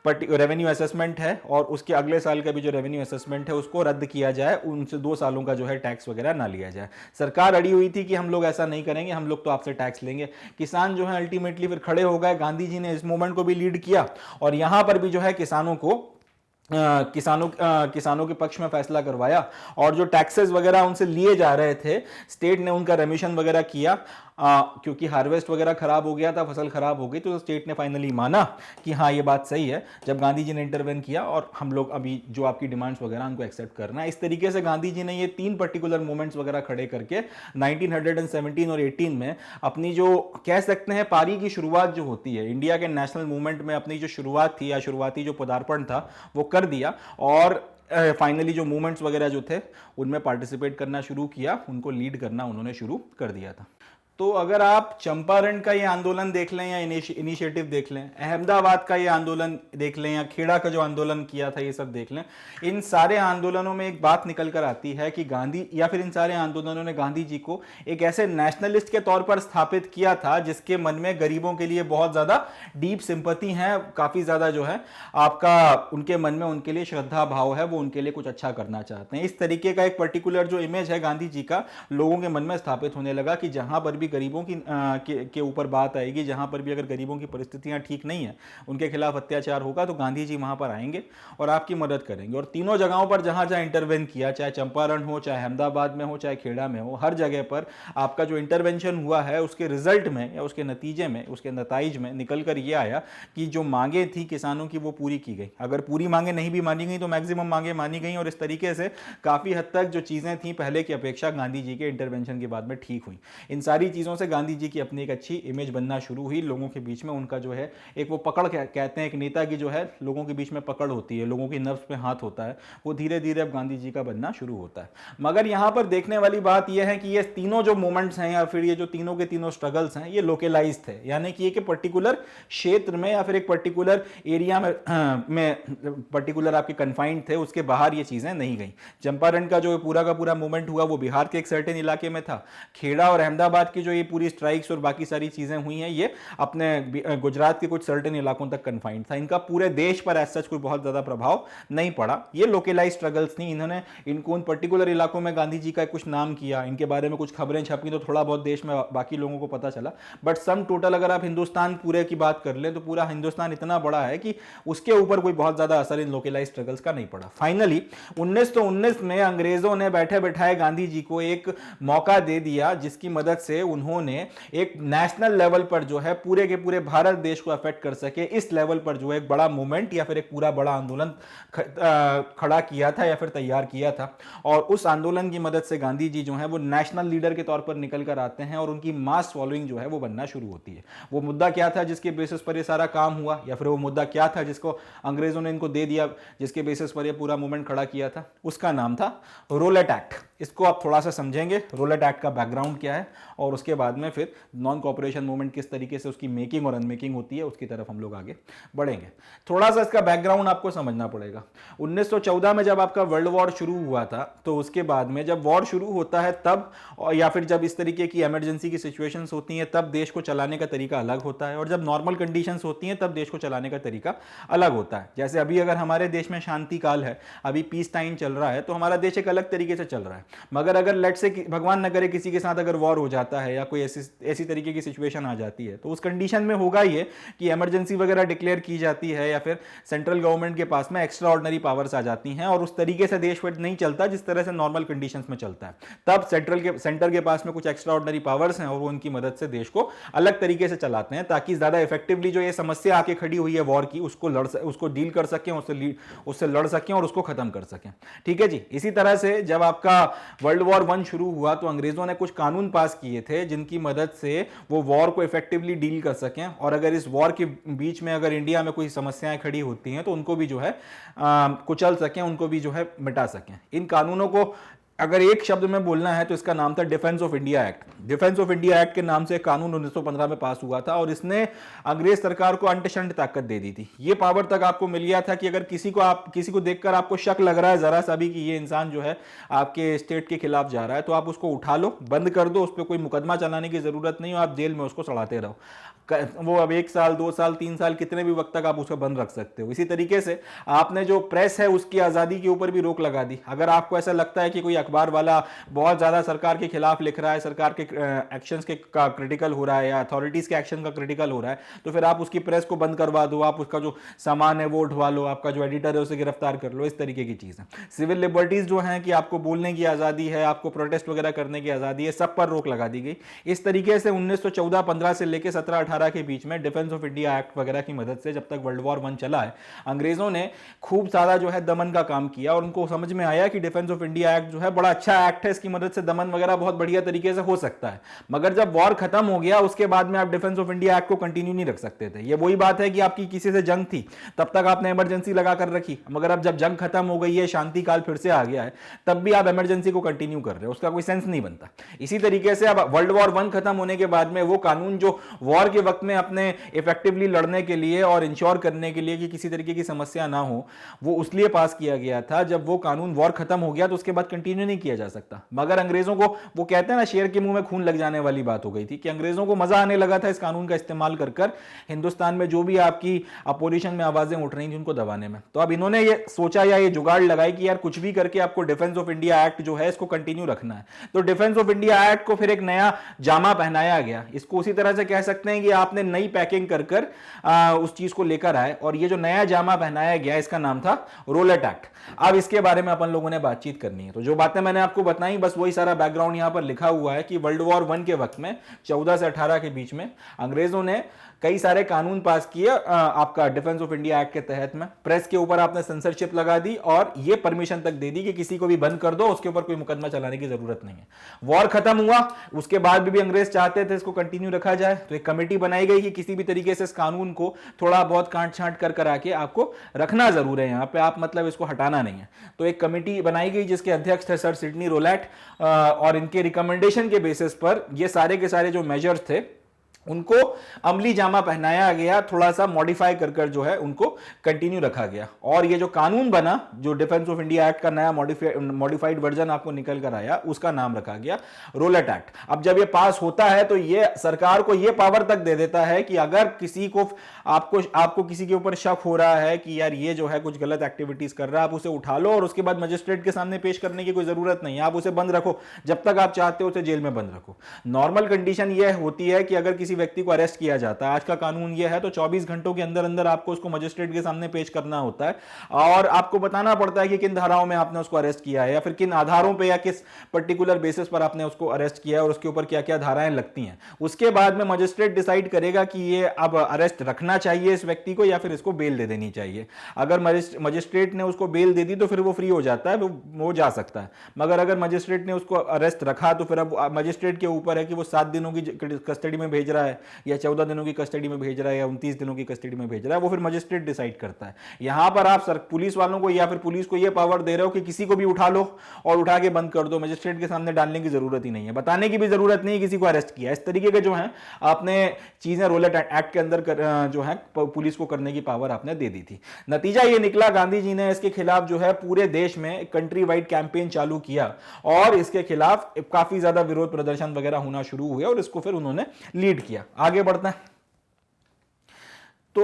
रेवेन्यू असेसमेंट है और उसके अगले साल का भी जो रेवेन्यू असेसमेंट है उसको रद्द किया जाए, उनसे 2 सालों का जो है टैक्स वगैरह ना लिया जाए। सरकार अड़ी हुई थी कि हम लोग ऐसा नहीं करेंगे, हम लोग तो आपसे टैक्स लेंगे। किसान जो है अल्टीमेटली फिर खड़े हो गए। गांधी जी ने इस मूवमेंट को भी लीड किया और यहां पर भी जो है किसानों के पक्ष में फैसला करवाया और जो टैक्सेस वगैरह उनसे लिए जा रहे थे, स्टेट ने उनका रेमिशन वगैरह किया। क्योंकि हार्वेस्ट वगैरह खराब हो गया था, फसल खराब हो गई, तो स्टेट ने फाइनली माना कि हाँ ये बात सही है। जब गांधी जी ने इंटरवेन किया और हम लोग अभी जो आपकी डिमांड्स वगैरह उनको एक्सेप्ट करना है, इस तरीके से गांधी जी ने ये 3 पर्टिकुलर मूवमेंट्स वगैरह खड़े करके 1917 और 18 में अपनी जो कह सकते हैं पारी की शुरुआत जो होती है इंडिया के नेशनल मूवमेंट में, अपनी जो शुरुआत थी या शुरुआती जो पदार्पण था वो कर दिया और फाइनली जो मूवमेंट्स वगैरह जो थे उनमें पार्टिसिपेट करना शुरू किया, उनको लीड करना उन्होंने शुरू कर दिया था। तो अगर आप चंपारण का ये आंदोलन देख लें या इनिशिएटिव देख लें, अहमदाबाद का ये आंदोलन देख लें या खेड़ा का जो आंदोलन किया था, ये सब देख लें, इन सारे आंदोलनों में एक बात निकल कर आती है कि गांधी या फिर इन सारे आंदोलनों ने गांधी जी को एक ऐसे नेशनलिस्ट के तौर पर स्थापित किया था जिसके मन में गरीबों के लिए बहुत ज्यादा डीप सिंपैथी है, काफी ज्यादा जो है आपका उनके मन में उनके लिए श्रद्धा भाव है, वो उनके लिए कुछ अच्छा करना चाहते हैं। इस तरीके का एक पर्टिकुलर जो इमेज है गांधी जी का लोगों के मन में स्थापित होने लगा कि जहां पर भी गरीबों के ऊपर बात आएगी, जहां पर भी अगर गरीबों की परिस्थितियां ठीक नहीं है, उनके खिलाफ अत्याचार होगा, तो गांधी जी वहां पर आएंगे और आपकी मदद करेंगे। और तीनों जगहों पर जहां जहां इंटरवेन किया, चाहे चंपारण हो, चाहे अहमदाबाद में हो, चाहे खेड़ा में हो, हर जगह पर आपका जो इंटरवेंशन हुआ है उसके रिजल्ट में या उसके नतीजे में, उसके नताइज में निकल कर ये आया कि जो मांगे थी किसानों की वो पूरी की गई। अगर पूरी मांगे नहीं भी मानी गई तो मैक्सिमम मांगे मानी गई और इस तरीके से काफी हद तक जो चीजें थी पहले की अपेक्षा गांधी जी के इंटरवेंशन के बाद में ठीक हुई। इन सारी चीजों से गांधी जी की अपनी एक अच्छी इमेज बनना शुरू हुई लोगों के बीच में। उनका जो है एक वो पकड़ कहते हैं, एक नेता की जो है लोगों के बीच में पकड़ होती है, लोगों की नर्व्स पे हाथ होता है, वो धीरे धीरे अब गांधी जी का बनना शुरू होता है। मगर यहां पर देखने वाली बात यह है कि ये तीनों जो मूवमेंट्स हैं या फिर ये जो तीनों के तीनों स्ट्रगल्स हैं, ये लोकलाइज थे, यानी कि एक पर्टिकुलर क्षेत्र में या फिर एक पर्टिकुलर एरिया में पर्टिकुलर आपके कन्फाइंड थे, उसके बाहर ये चीजें नहीं गई। चंपारण का जो पूरा का पूरा मूवमेंट हुआ वो बिहार के एक सर्टेन इलाके में था। खेड़ा और अहमदाबाद की जो ये पूरी स्ट्राइक्स और बाकी सारी चीजें हुई हैं ये अपने गुजरात के कुछ सर्टेन इलाकों तक कन्फाइंड था, इनका पूरे देश पर एज सच कोई बहुत ज्यादा प्रभाव नहीं पड़ा। ये लोकलाइज स्ट्रगल्स थी, इन्होंने इनको उन पर्टिकुलर इलाकों में गांधी जी का कुछ नाम किया, इनके बारे में कुछ खबरें छपी तो थोड़ा बहुत देश में बाकी लोगों को पता चला, बट सम टोटल अगर आप हिंदुस्तान पूरे की बात कर लें तो पूरा हिंदुस्तान इतना बड़ा है कि उसके ऊपर कोई बहुत ज्यादा असर इन लोकलाइज स्ट्रगल्स का नहीं पड़ा। फाइनली 1919 में अंग्रेजों ने बैठे बैठाए गांधी जी को एक मौका दे दिया जिसकी मदद से उन्होंने एक नेशनल लेवल पर जो है पूरे के पूरे भारत देश को अफेक्ट कर सके, इस लेवल पर जो है एक बड़ा मूवमेंट या फिर एक पूरा बड़ा आंदोलन खड़ा किया था या फिर तैयार किया था। और उस आंदोलन की मदद से गांधी जी जो है वो नेशनल लीडर के तौर पर निकल कर आते हैं और उनकी मास फॉलोइंग जो है वो बनना शुरू होती है। वो मुद्दा क्या था जिसके बेसिस पर ये सारा काम हुआ, या फिर वो मुद्दा क्या था जिसको अंग्रेजों ने इनको दे दिया, जिसके बेसिस पर ये पूरा मूवमेंट खड़ा किया था, उसका नाम था रोलेट एक्ट। इसको आप थोड़ा सा समझेंगे, रोलेट एक्ट का बैकग्राउंड क्या है, और उसके बाद में फिर नॉन कॉपरेशन मूवमेंट किस तरीके से उसकी मेकिंग और अनमेकिंग होती है उसकी तरफ हम लोग आगे बढ़ेंगे। थोड़ा सा इसका बैकग्राउंड आपको समझना पड़ेगा। 1914 में जब आपका वर्ल्ड वॉर शुरू हुआ था, तो उसके बाद में जब वॉर शुरू होता है तब, या फिर जब इस तरीके की इमरजेंसी की सिचुएशंस होती हैं तब देश को चलाने का तरीका अलग होता है, और जब नॉर्मल कंडीशंस होती हैं तब देश को चलाने का तरीका अलग होता है। जैसे अभी अगर हमारे देश में शांति काल है, अभी पीस टाइम चल रहा है, तो हमारा देश एक अलग तरीके से चल रहा है। मगर अगर लेट से भगवान न करे किसी के साथ अगर वॉर हो जाता है या कोई ऐसी तरीके की सिचुएशन आ जाती है, तो उस कंडीशन में होगा ये कि इमरजेंसी वगैरह डिक्लेयर की जाती है या फिर सेंट्रल गवर्नमेंट के पास में एक्स्ट्रा ऑर्डिनरी पावर्स आ जाती हैं, और उस तरीके से देश नहीं चलता जिस तरह से नॉर्मल कंडीशंस में चलता है। तब सेंटर के पास में कुछ एक्स्ट्रा ऑर्डिनरी पावर्स हैं और वो उनकी मदद से देश को अलग तरीके से चलाते हैं, ताकि ज्यादा इफेक्टिवली जो ये समस्या आके खड़ी हुई है वॉर की, उसको डील कर सकें, उससे लड़ सकें और उसको खत्म कर सकें। ठीक है जी। इसी तरह से जब आपका वर्ल्ड वॉर 1 शुरू हुआ तो अंग्रेजों ने कुछ कानून पास किए थे जिनकी मदद से वो वॉर को इफेक्टिवली डील कर सकें, और अगर इस वॉर के बीच में अगर इंडिया में कोई समस्याएं खड़ी होती हैं तो उनको भी जो है कुचल सकें, उनको भी जो है मिटा सकें। इन कानूनों को अगर एक शब्द में बोलना है तो इसका नाम था defence of India act. Defence of India act के नाम से कानून 1915 में पास हुआ था, और इसने अंग्रेज सरकार को अंटशंट ताकत दे दी थी। ये पावर तक आपको मिल गया था कि अगर किसी को देखकर आपको शक लग रहा है जरा सा भी कि ये इंसान जो है आपके स्टेट के खिलाफ जा रहा है, तो आप उसको उठा लो, बंद कर दो, उस पर कोई मुकदमा चलाने की जरूरत नहीं हो, आप जेल में उसको सड़ाते रहो। वो अब 1 साल 2 साल 3 साल कितने भी वक्त तक आप उसको बंद रख सकते हो। इसी तरीके से आपने जो प्रेस है उसकी आज़ादी के ऊपर भी रोक लगा दी। अगर आपको ऐसा लगता है कि कोई अखबार वाला बहुत ज़्यादा सरकार के खिलाफ लिख रहा है, सरकार के एक्शंस के का क्रिटिकल हो रहा है या अथॉरिटीज़ के एक्शन का क्रिटिकल हो रहा है, तो फिर आप उसकी प्रेस को बंद करवा दो, आप उसका जो सामान है वो उठवा लो, आपका जो एडिटर है उसे गिरफ्तार कर लो, इस तरीके की चीज़ है। सिविल लिबर्टीज़ जो हैं कि आपको बोलने की आज़ादी है, आपको प्रोटेस्ट वगैरह करने की आज़ादी है, सब पर रोक लगा दी गई। इस तरीके से 1914-15 से लेकर 17-18 के बीच में डिफेंस ऑफ इंडिया एक्ट वगैरह की मदद से जब तक वर्ल्ड वॉर 1 चला है, अंग्रेजों ने खूब सारा जो है दमन का काम किया, और उनको समझ में आया कि डिफेंस ऑफ इंडिया एक्ट जो है बड़ा अच्छा एक्ट है, इसकी मदद से दमन वगैरह बहुत बढ़िया तरीके से हो सकता है। मगर जब वॉर खत्म हो गया उसके बाद में आप डिफेंस ऑफ इंडिया एक्ट को कंटिन्यू नहीं रख सकते थे। ये वही बात है कि आपकी किसी से जंग थी, तब तक आपने इमरजेंसी लगा कर रखी, मगर अब जब जंग खत्म हो गई है, शांति काल फिर से आ गया है, तब भी आप इमरजेंसी को कंटिन्यू कर रहे हो, उसका कोई सेंस नहीं बनता। इसी तरीके से अब वर्ल्ड वॉर 1 खत्म होने के बाद में वो कानून जो वॉर के वक्त में अपने इफेक्टिवली लड़ने के लिए और इंश्योर करने के लिए कि किसी तरीके की समस्या ना हो, वो उसलिए पास किया गया था। जब वो कानून वॉर खत्म हो गया तो उसके बाद कंटिन्यू नहीं किया जा सकता। मगर अंग्रेजों को, वो कहते हैं ना, शेर के मुंह में खून लग जाने वाली बात हो गई थी कि अंग्रेजों को मजा आने लगा था इस कानून का इस्तेमाल कर कर हिंदुस्तान में जो भी आपकी अपोजिशन में आवाजें उठ रही थी उनको दबाने में। तो अब इन्होंने ये सोचा या ये जुगाड़ लगाई कि यार कुछ भी करके आपको डिफेंस ऑफ इंडिया एक्ट जो है इसको कंटिन्यू रखना है। तो डिफेंस ऑफ इंडिया एक्ट को फिर एक नया जामा पहनाया गया। इसको उसी तरह से कह सकते हैं कि आपने नई पैकिंग कर कर उस चीज को लेकर आए, और ये जो नया जामा पहनाया गया इसका नाम था रोलेट एक्ट। अब इसके बारे में अपन लोगों ने बातचीत करनी है। तो जो बातें मैंने आपको बताई बस वही सारा बैकग्राउंड यहां पर लिखा हुआ है कि वर्ल्ड वॉर 1 के वक्त में 14 से 18 के बीच में अंग्रेजों ने कई सारे कानून पास किए आपका डिफेंस ऑफ इंडिया एक्ट के तहत में। प्रेस के ऊपर आपने सेंसरशिप लगा दी और ये परमिशन तक दे दी कि किसी को भी बंद कर दो, उसके ऊपर कोई मुकदमा चलाने की जरूरत नहीं है। वॉर खत्म हुआ, उसके बाद भी अंग्रेज चाहते थे इसको कंटिन्यू रखा जाए, तो एक कमेटी बनाई गई कि किसी भी तरीके से इस कानून को थोड़ा बहुत काट छांट कर करा के आपको रखना जरूर है, यहाँ पे आप मतलब इसको हटाना नहीं है। तो एक कमेटी बनाई गई जिसके अध्यक्ष थे सर सिडनी रोलेट, और इनके रिकमेंडेशन के बेसिस पर ये सारे के सारे जो मेजर्स थे उनको अमली जामा पहनाया गया, थोड़ा सा मॉडिफाई कर कर जो है उनको कंटिन्यू रखा गया। और ये जो कानून बना, जो डिफेंस ऑफ इंडिया एक्ट का नया मॉडिफाइड वर्जन आपको निकल कर आया, उसका नाम रखा गया रोलेट एक्ट। अब जब ये पास होता है तो ये सरकार को ये पावर तक दे देता है कि अगर किसी को आपको किसी के ऊपर शक हो रहा है कि यार ये जो है कुछ गलत एक्टिविटीज कर रहा है, आप उसे उठा लो और उसके बाद मजिस्ट्रेट के सामने पेश करने की कोई जरूरत नहीं है, आप उसे बंद रखो, जब तक आप चाहते हो उसे जेल में बंद रखो। नॉर्मल कंडीशन ये होती है कि अगर किसी व्यक्ति को अरेस्ट किया जाता है, आज का कानून यह है, तो 24 घंटों के अंदर अंदर आपको उसको मजिस्ट्रेट के सामने पेश करना होता है और आपको बताना पड़ता है कि किन धाराओं में आपने उसको अरेस्ट किया है या फिर किन आधारों पे या किस पर्टिकुलर बेसिस पर आपने उसको अरेस्ट किया है और उसके ऊपर क्या क्या धाराएं लगती हैं। उसके बाद में मजिस्ट्रेट डिसाइड करेगा कि ये अब अरेस्ट रखना चाहिए इस व्यक्ति को या फिर इसको बेल दे देनी चाहिए। अगर मजिस्ट्रेट ने उसको बेल दे दी तो फिर वो फ्री हो जाता है, वो जा सकता है। मगर अगर मजिस्ट्रेट ने उसको अरेस्ट रखा तो फिर अब मजिस्ट्रेट के ऊपर है कि वो 7 दिनों की कस्टडी में भेज रहा है या 14 दिनों की कस्टडी में भेज रहा है या 29 दिनों की कस्टडी में भेज रहा है, वो फिर मजिस्ट्रेट डिसाइड करता है। यहां पर आप पुलिस वालों को या फिर पुलिस को यह पावर दे रहे हो कि किसी को भी उठा लो और उठा के बंद कर दो, मजिस्ट्रेट के सामने डालने की जरूरत ही नहीं है, बताने की भी जरूरत नहीं किसी को अरेस्ट किया। इस तरीके के जो है आपने चीजें रोलेट एक्ट के अंदर जो है पुलिस को करने की पावर आपने दे दी थी। नतीजा ये निकला, गांधी जी ने इसके खिलाफ जो है पूरे देश में कंट्री वाइड कैंपेन चालू किया और इसके खिलाफ काफी ज्यादा विरोध प्रदर्शन वगैरह होना शुरू हुए और इसको फिर उन्होंने लीड किया। आगे बढ़ते हैं। तो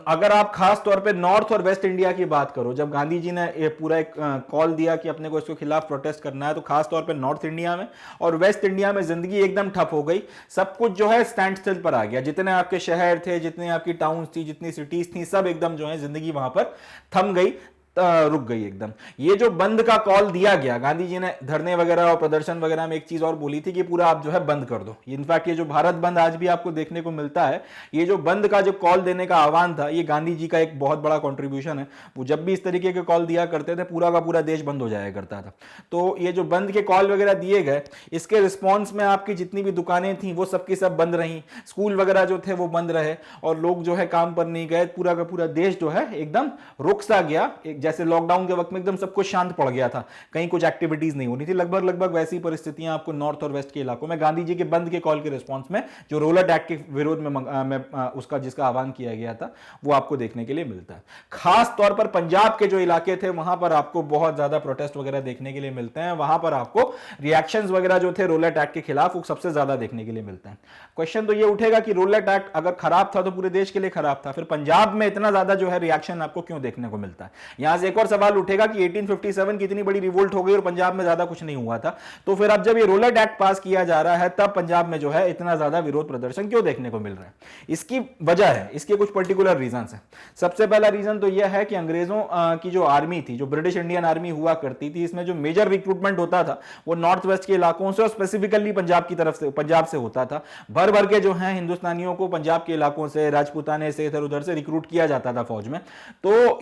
अगर आप खास तौर पे नॉर्थ और वेस्ट इंडिया की बात करो, जब गांधी जी ने ये पूरा एक कॉल दिया कि अपने को इसके खिलाफ प्रोटेस्ट करना है, तो खास तौर पे नॉर्थ इंडिया में और वेस्ट इंडिया में जिंदगी एकदम ठप हो गई। सब कुछ जो है स्टैंड स्टिल पर आ गया। जितने आपके शहर थे, जितने आपकी टाउन्स थी, जितनी सिटीज थी, सब एकदम जो है जिंदगी वहां पर थम गई, रुक गई एकदम। ये जो बंद का कॉल दिया गया, गांधी जी ने धरने वगैरह और प्रदर्शन वगैरह में एक चीज और बोली थी कि पूरा आप जो है बंद कर दो। इनफैक्ट ये जो भारत बंद आज भी आपको देखने को मिलता है, ये जो बंद का जो कॉल देने का आह्वान था, ये गांधी जी का एक बहुत बड़ा कंट्रीब्यूशन है। वो जब भी इस तरीके के कॉल दिया करते थे, पूरा का पूरा देश बंद हो जाया करता था। तो ये जो बंद के कॉल वगैरह दिए गए, इसके रिस्पॉन्स में आपकी जितनी भी दुकानें थी वो सबकी सब बंद रही, स्कूल वगैरह जो थे वो बंद रहे और लोग जो है काम पर नहीं गए। पूरा का पूरा देश जो है एकदम रुक सा गया, जैसे लॉकडाउन के वक्त में एकदम सब कुछ शांत पड़ गया था, कहीं कुछ एक्टिविटीज नहीं होनी थी। लगभग वैसी परिस्थितियां आपको नॉर्थ और वेस्ट के इलाकों में गांधी जी के बंद के कॉल के रिस्पांस में, जो रोलेट एक्ट के विरोध में उसका जिसका आह्वान किया गया था, वो आपको देखने के लिए मिलता है। खास तौर पर पंजाब के जो इलाके थे वहां पर आपको बहुत ज्यादा प्रोटेस्ट वगैरह देखने के लिए मिलते हैं। वहां पर आपको रिएक्शंस वगैरह जो थे रोलेट एक्ट के खिलाफ, वो सबसे ज्यादा देखने के लिए मिलते हैं। क्वेश्चन तो ये उठेगा कि रोलेट एक्ट अगर खराब था तो पूरे देश के लिए खराब था, फिर पंजाब में इतना ज्यादा जो है रिएक्शन आपको क्यों देखने को मिलता है? यहां से एक और सवाल उठेगा कि 1857 की इतनी बड़ी रिवोल्ट हो गई और पंजाब में ज्यादा कुछ नहीं हुआ था, तो फिर अब जब ये रोलेट एक्ट पास किया जा रहा है, तब पंजाब में जो है इतना ज्यादा विरोध प्रदर्शन क्यों देखने को मिल रहा है? इसकी वजह है, इसके कुछ पर्टिकुलर रीजंस हैं। सबसे पहला रीजन तो यह है कि अंग्रेजों की जो आर्मी थी, जो ब्रिटिश इंडियन आर्मी हुआ करती थी, इसमें जो मेजर रिक्रूटमेंट होता था वो नॉर्थ वेस्ट के इलाकों से और स्पेसिफिकली पंजाब की तरफ से, पंजाब से होता था। भर भर के जो है हिंदुस्तानियों को पंजाब के इलाकों से, राजपूताने से, इधर उधर से रिक्रूट किया जाता था फौज में। तो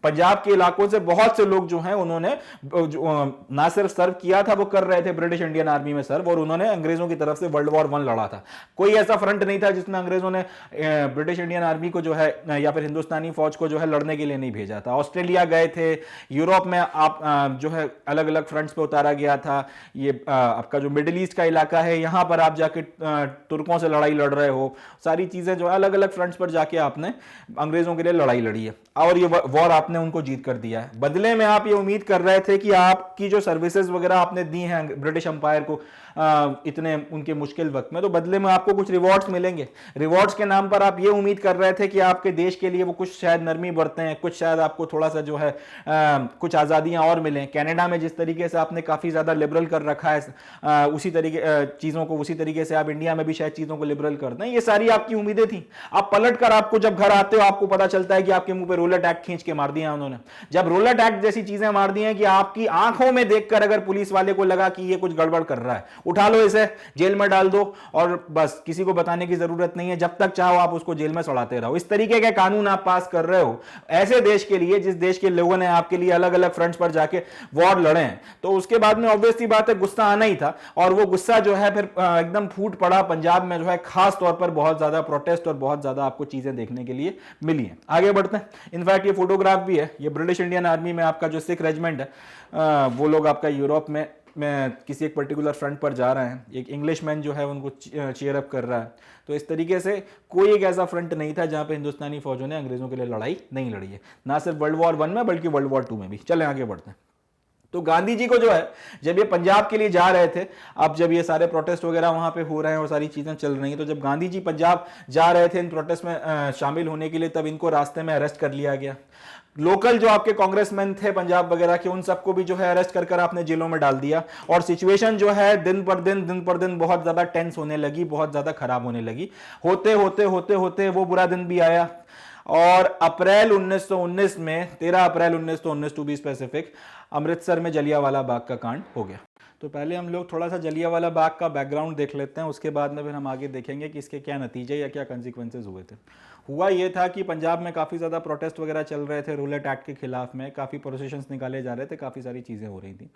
पंजाब के इलाकों से बहुत से लोग जो हैं उन्होंने ना सिर्फ सर्व किया था, वो कर रहे थे ब्रिटिश इंडियन आर्मी में सर्व, और उन्होंने अंग्रेजों की तरफ से वर्ल्ड वॉर 1 लड़ा था। कोई ऐसा फ्रंट नहीं था जिसमें अंग्रेजों ने ब्रिटिश इंडियन आर्मी को जो है या फिर हिंदुस्तानी फौज को जो है लड़ने के लिए नहीं भेजा था। ऑस्ट्रेलिया गए थे, यूरोप में आप जो है अलग अलग फ्रंट्स पे उतारा गया था। ये आपका जो मिडिल ईस्ट का इलाका है, यहां पर आप जाके तुर्कों से लड़ाई लड़ रहे हो। सारी चीजें जो है अलग अलग फ्रंट्स पर जाके आपने अंग्रेजों के लिए लड़ाई लड़ी है और ये वॉर आपने उनको जीत कर दिया है। बदले में आप ये उम्मीद कर रहे थे कि आपकी जो सर्विसेज वगैरह आपने दी हैं ब्रिटिश अंपायर को इतने उनके मुश्किल वक्त में, तो बदले में आपको कुछ रिवॉर्ड्स मिलेंगे। रिवॉर्ड्स के नाम पर आप ये उम्मीद कर रहे थे कि आपके देश के लिए वो कुछ शायद नरमी बरतें हैं, कुछ शायद आपको थोड़ा सा जो है कुछ आज़ादियां और मिलें। कनाडा में जिस तरीके से आपने काफ़ी ज़्यादा लिबरल कर रखा है उसी तरीके चीज़ों को, उसी तरीके से आप इंडिया में भी शायद चीज़ों को लिबरल कर दें। ये सारी आपकी उम्मीदें थी। आप पलट कर आपको जब घर आते हो, आपको पता चलता है कि आपके मुंह पे रोलेट एक्ट खींच के मार दिया उन्होंने। जब रोलेट एक्ट जैसी चीजें मार दी हैं कि आपकी आंखों में देखकर अगर पुलिस वाले को लगा कि ये कुछ गड़बड़ कर रहा है, उठा लो इसे, जेल में डाल दो और बस, किसी को बताने की जरूरत नहीं है, जब तक चाहो आप उसको जेल में सड़ाते रहो। इस तरीके के कानून आप पास कर रहे हो ऐसे देश के लिए जिस देश के लोगों ने आपके लिए अलग अलग फ्रंट्स पर जाके वॉर लड़े हैं। तो उसके बाद में ऑब्वियस सी बात है गुस्सा आना ही था, और वो गुस्सा जो है फिर एकदम फूट पड़ा। पंजाब में जो है खास तौर पर बहुत ज्यादा प्रोटेस्ट और बहुत ज्यादा आपको चीजें देखने के लिए मिली हैं। आगे बढ़ते हैं। इनफैक्ट ये फोटोग्राफ भी है, ये ब्रिटिश इंडियन आर्मी में आपका जो सिख रेजिमेंट है वो लोग आपका यूरोप में में किसी एक पर्टिकुलर फ्रंट पर जा रहे हैं, एक इंग्लिशमैन जो है उनको चीयर अप कर रहा है। तो इस तरीके से कोई एक ऐसा फ्रंट नहीं था जहां पे हिंदुस्तानी फौजों ने अंग्रेजों के लिए लड़ाई नहीं लड़ी है, ना सिर्फ वर्ल्ड वॉर 1 में बल्कि वर्ल्ड वॉर 2 में भी। चलें आगे बढ़ते हैं। तो गांधी जी को जो है जब ये पंजाब के लिए जा रहे थे, अब जब ये सारे प्रोटेस्ट वगैरह वहां पे हो रहे हैं और सारी चीजें चल रही हैं, तो जब गांधी जी पंजाब जा रहे थे इन प्रोटेस्ट में शामिल होने के लिए, तब इनको रास्ते में अरेस्ट कर लिया गया। लोकल जो आपके कांग्रेसमैन थे पंजाब वगैरह के, उन सबको भी जो है अरेस्ट कर आपने जेलों में डाल दिया। और सिचुएशन जो है दिन पर दिन बहुत ज्यादा टेंस होने लगी, बहुत ज्यादा खराब होने लगी। होते होते होते होते वो बुरा दिन भी आया और अप्रैल 1919 में 13 अप्रैल 1919 टू बी स्पेसिफिक, अमृतसर में जलियांवाला बाग का कांड हो गया। तो पहले हम लोग थोड़ा सा जलियांवाला बाग का बैकग्राउंड देख लेते हैं, उसके बाद में फिर हम आगे देखेंगे कि इसके क्या नतीजे या क्या कंसिक्वेंसेज हुए थे। हुआ ये था कि पंजाब में काफ़ी ज़्यादा प्रोटेस्ट वगैरह चल रहे थे रूलेट एक्ट के खिलाफ में, काफ़ी प्रोसेशंस निकाले जा रहे थे, काफ़ी सारी चीज़ें हो रही थी।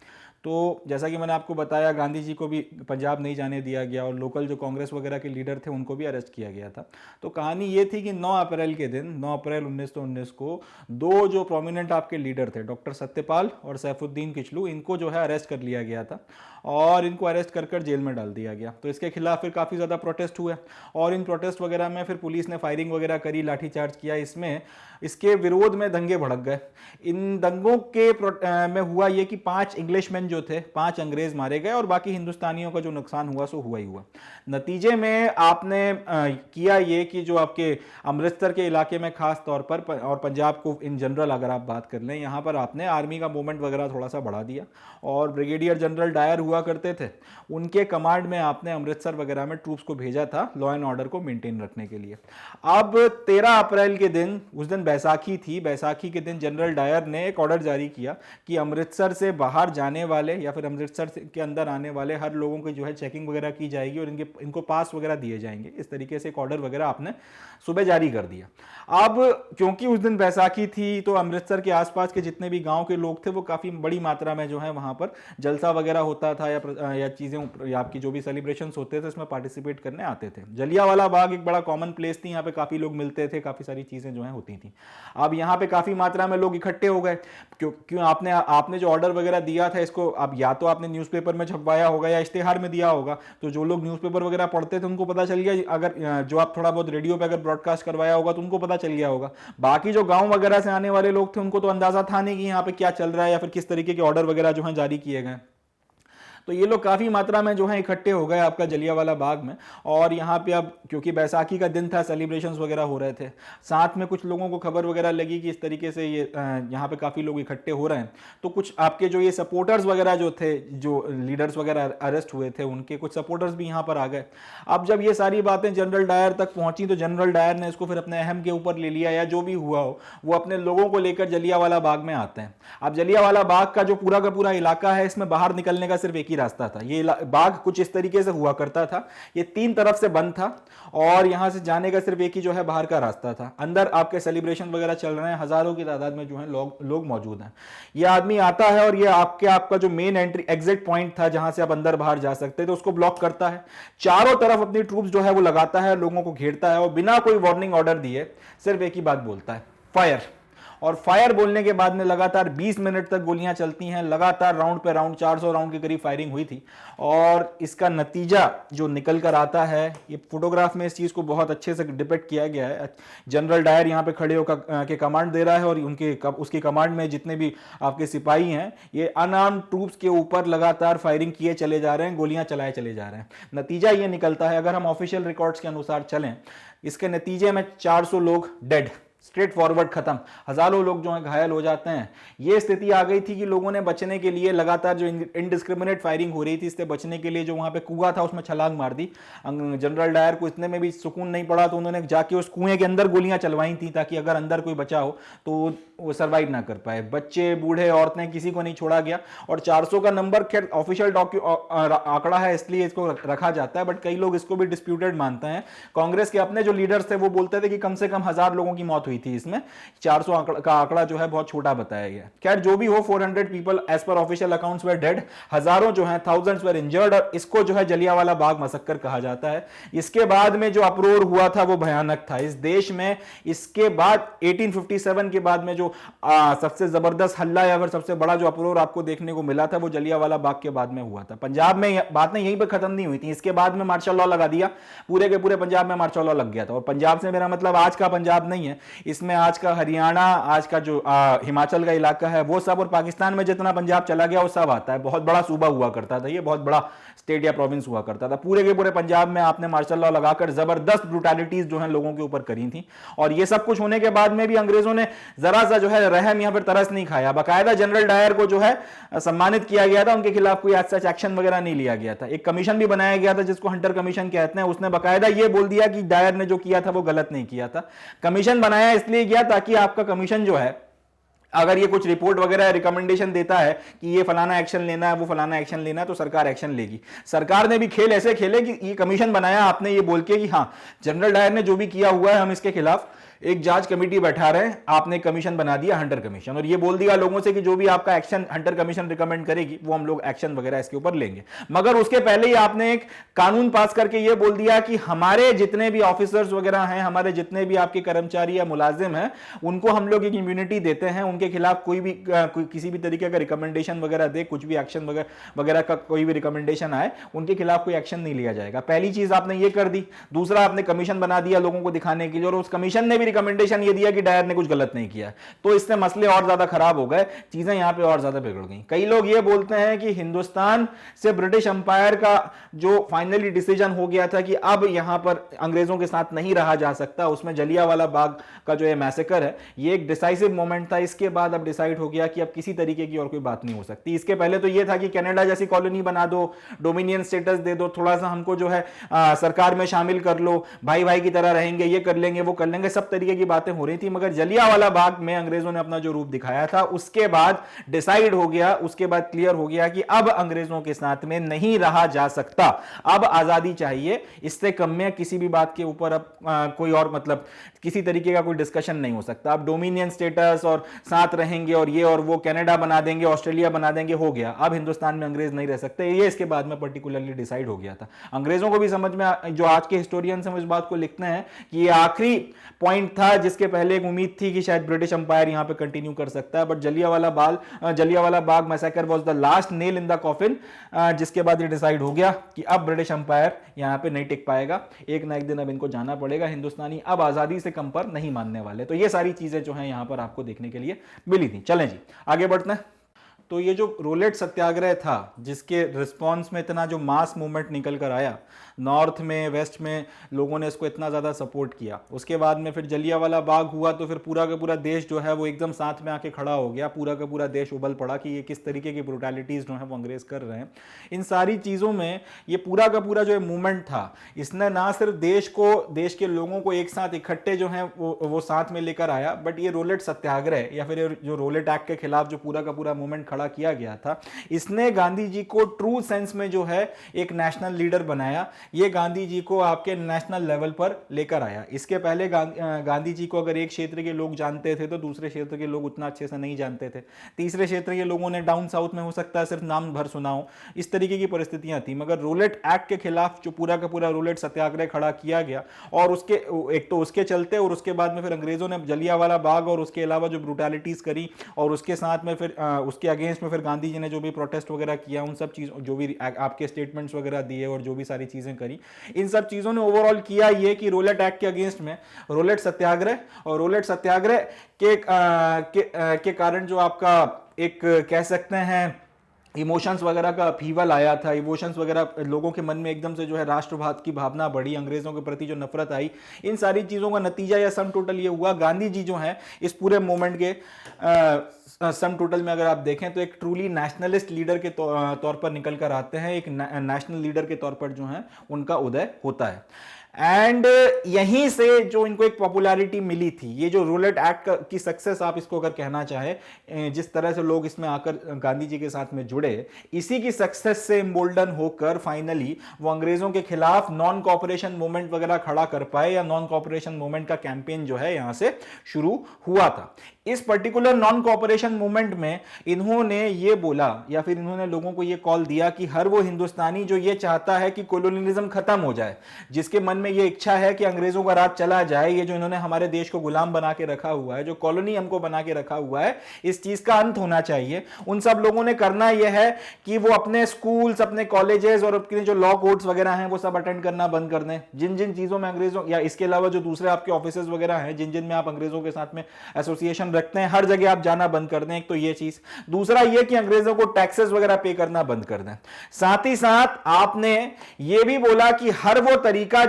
तो जैसा कि मैंने आपको बताया, गांधी जी को भी पंजाब नहीं जाने दिया गया और लोकल जो कांग्रेस वगैरह के लीडर थे उनको भी अरेस्ट किया गया था। तो कहानी ये थी कि 9 अप्रैल के दिन, 9 अप्रैल 1919 को, दो जो प्रोमिनेंट आपके लीडर थे, डॉक्टर सत्यपाल और सैफुद्दीन किचलू, इनको जो है अरेस्ट कर लिया गया था और इनको अरेस्ट कर जेल में डाल दिया गया। तो इसके खिलाफ फिर काफ़ी ज़्यादा प्रोटेस्ट हुए और इन प्रोटेस्ट वगैरह में फिर पुलिस ने फायरिंग वगैरह करी, लाठीचार्ज किया। इसके विरोध में दंगे भड़क गए। इन दंगों के में हुआ ये कि 5 इंग्लिशमैन जो थे, 5 अंग्रेज मारे गए और बाकी हिंदुस्तानियों का जो नुकसान हुआ सो हुआ ही हुआ। नतीजे में आपने किया ये कि जो आपके अमृतसर के इलाके में खास तौर पर और पंजाब को इन जनरल अगर आप बात कर लें, यहाँ पर आपने आर्मी का मूवमेंट वगैरह थोड़ा सा बढ़ा दिया और ब्रिगेडियर जनरल डायर हुआ करते थे, उनके कमांड में आपने अमृतसर वगैरह में ट्रूप्स को भेजा था लॉ एंड ऑर्डर को मेंटेन रखने के लिए। अब 13 अप्रैल के दिन, उस दिन बैसाखी थी, बैसाखी के दिन जनरल डायर ने एक ऑर्डर जारी किया कि अमृतसर से बाहर जाने वाले या फिर अमृतसर के अंदर आने वाले हर लोगों की जो है चेकिंग वगैरह की जाएगी और इनको पास वगैरह दिए जाएंगे। इस तरीके से एक ऑर्डर वगैरह आपने सुबह जारी कर दिया। अब क्योंकि उस दिन बैसाखी थी तो अमृतसर के आसपास के जितने भी गांव के लोग थे वो काफी बड़ी मात्रा में जो है वहां पर जलसा वगैरह होता था या चीजें या आपकी जो भी सेलिब्रेशंस होते थे उसमें पार्टिसिपेट करने आते थे। जलियांवाला बाग एक बड़ा कॉमन प्लेस थी, यहाँ पे काफी लोग मिलते थे, काफी सारी चीजें जो है होती थी। अब यहाँ पे काफी मात्रा में लोग इकट्ठे हो गए। क्यों आपने जो ऑर्डर वगैरह दिया था इसको अब या तो आपने न्यूज़पेपर में छपवाया होगा या इश्तेहार में दिया होगा, तो जो लोग न्यूज़पेपर वगैरह पढ़ते थे उनको पता चल गया। अगर जो आप थोड़ा बहुत रेडियो पे अगर ब्रॉडकास्ट करवाया होगा तो उनको पता चल गया होगा। बाकी जो गांव वगैरह से आने वाले लोग थे उनको तो अंदाजा था नहीं कि यहाँ पे क्या चल रहा है या फिर किस तरीके के ऑर्डर वगैरह जो है जारी किए गए। तो ये लोग काफ़ी मात्रा में जो है इकट्ठे हो गए आपका जलियांवाला बाग में। और यहाँ पे अब क्योंकि बैसाखी का दिन था, सेलिब्रेशंस वगैरह हो रहे थे, साथ में कुछ लोगों को खबर वगैरह लगी कि इस तरीके से ये यहाँ पे काफ़ी लोग इकट्ठे हो रहे हैं। तो कुछ आपके जो ये सपोर्टर्स वगैरह जो थे, जो लीडर्स वगैरह अरेस्ट हुए थे, उनके कुछ सपोर्टर्स भी यहाँ पर आ गए। अब जब ये सारी बातें जनरल डायर तक पहुंची तो जनरल डायर ने इसको फिर अपने अहम के ऊपर ले लिया, या जो भी हुआ हो वो अपने लोगों को लेकर जलियांवाला बाग में आते हैं। अब जलियांवाला बाग का जो पूरा का पूरा इलाका है, इसमें बाहर निकलने का सिर्फ एक ही रास्ता था। ये बाग कुछ इस तरीके से हुआ करता था, ये 3 तरफ से बंद था और यहां से जाने का सिर्फ एक ही जो है बाहर का रास्ता था। अंदर आपके सेलिब्रेशन वगैरह चल रहे हैं, हजारों की तादाद में जो है लोग मौजूद हैं। ये आदमी आता है और ये आपका जो मेन एंट्री एग्जिट पॉइंट था जहां से आप अंदर बाहर जा सकते थे उसको ब्लॉक करता है। चारों तरफ अपनी ट्रूप्स जो है वो लगाता है, लोगों को घेरता है और बिना कोई वार्निंग ऑर्डर दिए सिर्फ एक ही बात बोलता है, फायर। और फायर बोलने के बाद में लगातार 20 मिनट तक गोलियां चलती हैं, लगातार राउंड पे राउंड 400 राउंड के करीब फायरिंग हुई थी। और इसका नतीजा जो निकल कर आता है, ये फोटोग्राफ में इस चीज को बहुत अच्छे से डिपिक्ट किया गया है। जनरल डायर यहाँ पे खड़े होकर के कमांड दे रहा है और उसकी कमांड में जितने भी आपके सिपाही हैं, ये अनआर्म्ड ट्रूप्स के ऊपर लगातार फायरिंग किए चले जा रहे हैं, गोलियां चलाए चले जा रहे हैं। नतीजा ये निकलता है, अगर हम ऑफिशियल रिकॉर्ड्स के अनुसार चलें, इसके नतीजे में 400 लोग डेड, स्ट्रेट फॉरवर्ड खत्म, हजारों लोग जो हैं घायल हो जाते हैं। ये स्थिति आ गई थी कि लोगों ने बचने के लिए लगातार जो इनडिस्क्रिमिनेट फायरिंग हो रही थी, इससे बचने के लिए जो वहां पे कुआं था उसमें छलांग मार दी। जनरल डायर को इतने में भी सुकून नहीं पड़ा तो उन्होंने जाके उस कुएं के अंदर गोलियां चलवाई थी ताकि अगर अंदर कोई बचा हो तो वो सर्वाइव ना कर पाए। बच्चे, बूढ़े, औरतें, किसी को नहीं छोड़ा गया। और 400 का नंबर खैर ऑफिशियल आंकड़ा है इसलिए इसको रखा जाता है, बट कई लोग इसको भी डिस्प्यूटेड मानते हैं। कांग्रेस के अपने जो लीडर्स थे वो बोलते थे कि कम से कम 1000 लोगों की मौत हुई हुई थी इसमें, 400 का आंकड़ा जो है बहुत छोटा बताया गया। खैर जो भी हो, 400 people as per official accounts were dead, हजारों जो है, थाउजेंड्स वर इंजर्ड, और इसको जो है जलियांवाला बाग मसक्कर कहा जाता है। इसके बाद में जो अप्रोर हुआ था वो भयानक था इस देश में। इसके बाद 1857 के बाद में जो सबसे जबरदस्त हल्ला या फिर सबसे बड़ा जो अप्रोर आपको देखने को मिला था वो जलियांवाला बाग के बाद में हुआ था। पंजाब में बातें यहीं पे खत्म नहीं हुई थी, इसके बाद में मार्शल लॉ लगा दिया, पूरे के पूरे पंजाब में मार्शल लॉ लग गया था। और पंजाब से मेरा मतलब आज का पंजाब नहीं है, इसमें आज का हरियाणा, आज का जो हिमाचल का इलाका है वो सब, और पाकिस्तान में जितना पंजाब चला गया वो सब आता है। बहुत बड़ा सूबा हुआ करता था ये, बहुत बड़ा स्टेट या प्रोविंस हुआ करता था। पूरे के पूरे पंजाब में आपने मार्शल लॉ लगाकर जबरदस्त ब्रूटैलिटीज जो है लोगों के ऊपर करी थी। और ये सब कुछ होने के बाद में भी अंग्रेजों ने जरा सा जो है रहम या फिर तरस नहीं खाया। बाकायदा जनरल डायर को जो है सम्मानित किया गया था, उनके खिलाफ कोई आज सच एक्शन वगैरह नहीं लिया गया था। एक कमीशन भी बनाया गया था जिसको हंटर कमीशन कहते हैं, उसने बाकायदा ये बोल दिया कि डायर ने जो किया था वो गलत नहीं किया था। कमीशन बनाया इसलिए गया ताकि आपका कमीशन जो है, अगर ये कुछ रिपोर्ट वगैरह रिकमेंडेशन देता है कि ये फलाना एक्शन लेना है, वो फलाना एक्शन लेना है, तो सरकार एक्शन लेगी। सरकार ने भी खेल ऐसे खेले कि ये कमीशन बनाया आपने ये बोल के कि हाँ जनरल डायर ने जो भी किया हुआ है हम इसके खिलाफ एक जांच कमेटी बैठा रहे हैं, आपने कमीशन बना दिया हंटर कमीशन, और ये बोल दिया लोगों से कि जो भी आपका एक्शन हंटर कमीशन रिकमेंड करेगी वो हम लोग एक्शन वगैरह इसके ऊपर लेंगे। मगर उसके पहले ही आपने एक कानून पास करके ये बोल दिया कि हमारे जितने भी ऑफिसर्स वगैरह हैं, हमारे जितने भी आपके कर्मचारी या मुलाजिम हैं, उनको हम लोग एक इम्यूनिटी देते हैं। उनके खिलाफ कोई भी किसी भी तरीके का रिकमेंडेशन वगैरह दे, कुछ भी एक्शन वगैरह का कोई भी रिकमेंडेशन आए, उनके खिलाफ कोई एक्शन नहीं लिया जाएगा। पहली चीज आपने ये कर दी। दूसरा, आपने कमीशन बना दिया लोगों को दिखाने के लिए, और उस कमीशन ने भी रिकमेंडेशन ये दिया कि डायर ने कुछ गलत नहीं किया। तो इससे मसले और ज्यादा खराब हो गए, चीजें यहां पे और ज्यादा बिगड़ गई। कई लोग ये बोलते हैं कि हिंदुस्तान से ब्रिटिश अंपायर का जो फाइनली डिसीजन हो गया था कि अब यहां पर अंग्रेजों के साथ नहीं रहा जा सकता, उसमें जलियांवाला बाग का जो ये मैसेकर है ये एक डिसाइसिव मोमेंट था। इसके बाद अब डिसाइड हो गया कि अब किसी तरीके की और कोई बात नहीं हो सकती। इसके पहले तो ये था कि कनाडा जैसी कॉलोनी बना दो, डोमिनियन स्टेटस दे दो, थोड़ा सा हमको जो है सरकार में शामिल कर लो, भाई भाई की तरह रहेंगे, ये कर लेंगे वो कर लेंगे, सब तरीके की बातें हो रही थी। मगर जलियांवाला बाग में अंग्रेजों ने अपना जो रूप दिखाया था उसके बाद डिसाइड हो गया, उसके बाद क्लियर हो गया कि अब अंग्रेजों के साथ में नहीं रहा जा सकता, अब आजादी चाहिए। इससे कम में किसी भी बात के ऊपर अब कोई और मतलब किसी तरीके का कोई डिस्कशन नहीं हो सकता। अब डोमिनियन स्टेटस और साथ रहेंगे और ये और वो, कनाडा बना देंगे, ऑस्ट्रेलिया बना देंगे, हो गया। अब हिंदुस्तान में अंग्रेज नहीं रह सकते, ये इसके बाद में पर्टिकुलरली डिसाइड हो गया था। अंग्रेजों को भी समझ में, जो आज के हिस्टोरियंस हैं इस बात को लिखते हैं कि ये आखिरी पॉइंट था जिसके पहले एक उम्मीद थी कि शायद ब्रिटिश अंपायर यहां पे कंटिन्यू कर सकता है। But Jallianwala Bagh massacre was the last nail in the coffin, जिसके बाद ये डिसाइड हो गया कि अब ब्रिटिश अंपायर यहां पे नहीं टिक पाएगा, एक ना एक दिन अब इनको जाना पड़ेगा। हिंदुस्तानी अब आजादी से कम पर नहीं मानने वाले। तो ये सारी चीजें जो हैं यहां पर आपको देखने के लिए मिली थी। चलें जी आगे बढ़ते हैं। तो ये जो रोलेट सत्याग्रह था, जिसके रिस्पॉन्स में इतना जो मास मूवमेंट निकल कर आया, नॉर्थ में वेस्ट में लोगों ने इसको इतना ज़्यादा सपोर्ट किया। उसके बाद में फिर जलियांवाला बाग हुआ तो फिर पूरा का पूरा देश जो है वो एकदम साथ में आके खड़ा हो गया। पूरा का पूरा देश उबल पड़ा कि ये किस तरीके की ब्रूटैलिटीज़ जो है वो अंग्रेज कर रहे हैं। इन सारी चीज़ों में ये पूरा का पूरा जो मूवमेंट था, इसने ना सिर्फ देश को, देश के लोगों को एक साथ इकट्ठे जो हैं वो साथ में लेकर आया, बट ये रोलेट सत्याग्रह या फिर जो रोलेट एक्ट के खिलाफ जो पूरा का पूरा मूवमेंट खड़ा किया गया था, इसने गांधी जी को ट्रू सेंस में जो है एक नेशनल लीडर बनाया। ये गांधी जी को आपके नेशनल लेवल पर लेकर आया। इसके पहले गांधी जी को अगर एक क्षेत्र के लोग जानते थे तो दूसरे क्षेत्र के लोग उतना अच्छे से नहीं जानते थे। तीसरे क्षेत्र के लोगों ने डाउन साउथ में हो सकता है सिर्फ नाम भर सुना हो, इस तरीके की परिस्थितियां थी। मगर रोलेट एक्ट के खिलाफ जो पूरा का पूरा रोलेट सत्याग्रह खड़ा किया गया, और उसके एक तो उसके चलते, और उसके बाद में फिर अंग्रेजों ने जलियांवाला बाग और उसके अलावा जो ब्रूटैलिटीज करी, और उसके साथ में फिर उसके अगेंस्ट में फिर गांधी जी ने जो भी प्रोटेस्ट वगैरह किया, उन सब चीज़ों, जो भी आपके स्टेटमेंट्स वगैरह दिए और जो भी सारी चीज़ें करी, इन सब चीज़ों ने ओवरऑल किया ये कि रोलेट एक्ट के अगेंस्ट में रोलेट सत्याग्रह, और रोलेट सत्याग्रह के कारण जो आपका एक कह सकते हैं इमोशंस वगैरह का फीवल आया था, इमोशंस वगैरह लोगों के मन में एकदम से जो है राष्ट्रवाद की भावना बढ़ी, अंग्रेजों के प्रति जो नफरत आई, इन सारी चीज़ों का नतीजा या सम टोटल ये हुआ, गांधी जी जो है इस पूरे मूवमेंट के सम टोटल में अगर आप देखें तो एक ट्रूली नेशनलिस्ट लीडर के तौर पर निकल कर आते हैं, एक नेशनल लीडर के तौर पर जो है उनका उदय होता है। एंड यहीं से जो इनको एक पॉपुलैरिटी मिली थी, ये जो रूलेट एक्ट की सक्सेस आप इसको अगर कहना चाहे, जिस तरह से लोग इसमें आकर गांधी जी के साथ में जुड़े, इसी की सक्सेस से एम्बोल्डन होकर फाइनली वो अंग्रेजों के खिलाफ नॉन कॉपरेशन मूवमेंट वगैरह खड़ा कर पाए, या नॉन कॉपरेशन मूवमेंट का कैंपेन जो है यहां से शुरू हुआ था। इस पर्टिकुलर नॉन कॉपरेशन मूवमेंट में इन्होंने ये बोला, या फिर इन्होंने लोगों को ये कॉल दिया कि हर वो हिंदुस्तानी जो ये चाहता है कि कोलोनियलिज्म खत्म हो जाए, जिसके मन में ये इच्छा है कि अंग्रेजों का राज चला जाए, ये जो इन्होंने हमारे देश को गुलाम बना के रखा हुआ है, जो कॉलोनी हमको बना के रखा हुआ है, इस चीज का अंत होना चाहिए। उन सब लोगों ने करना यह है कि वो अपने स्कूल्स, अपने कॉलेजेस और अपने जो लॉ कोर्ट्स वगैरह हैं वो सब अटेंड करना बंद कर दें। जिन जिन चीजों में अंग्रेजों, या इसके अलावा जो दूसरे आपके ऑफिसेज वगैरह हैं जिन जिन में आप अंग्रेजों के साथ में एसोसिएशन रखते हैं, हर जगह आप जाना बंद कर दें। एक तो ये चीज, दूसरा ये कि अंग्रेजों को टैक्सेस वगैरह पे करना बंद कर दें। साथ ही साथ आपने ये भी बोला कि हर वो तरीका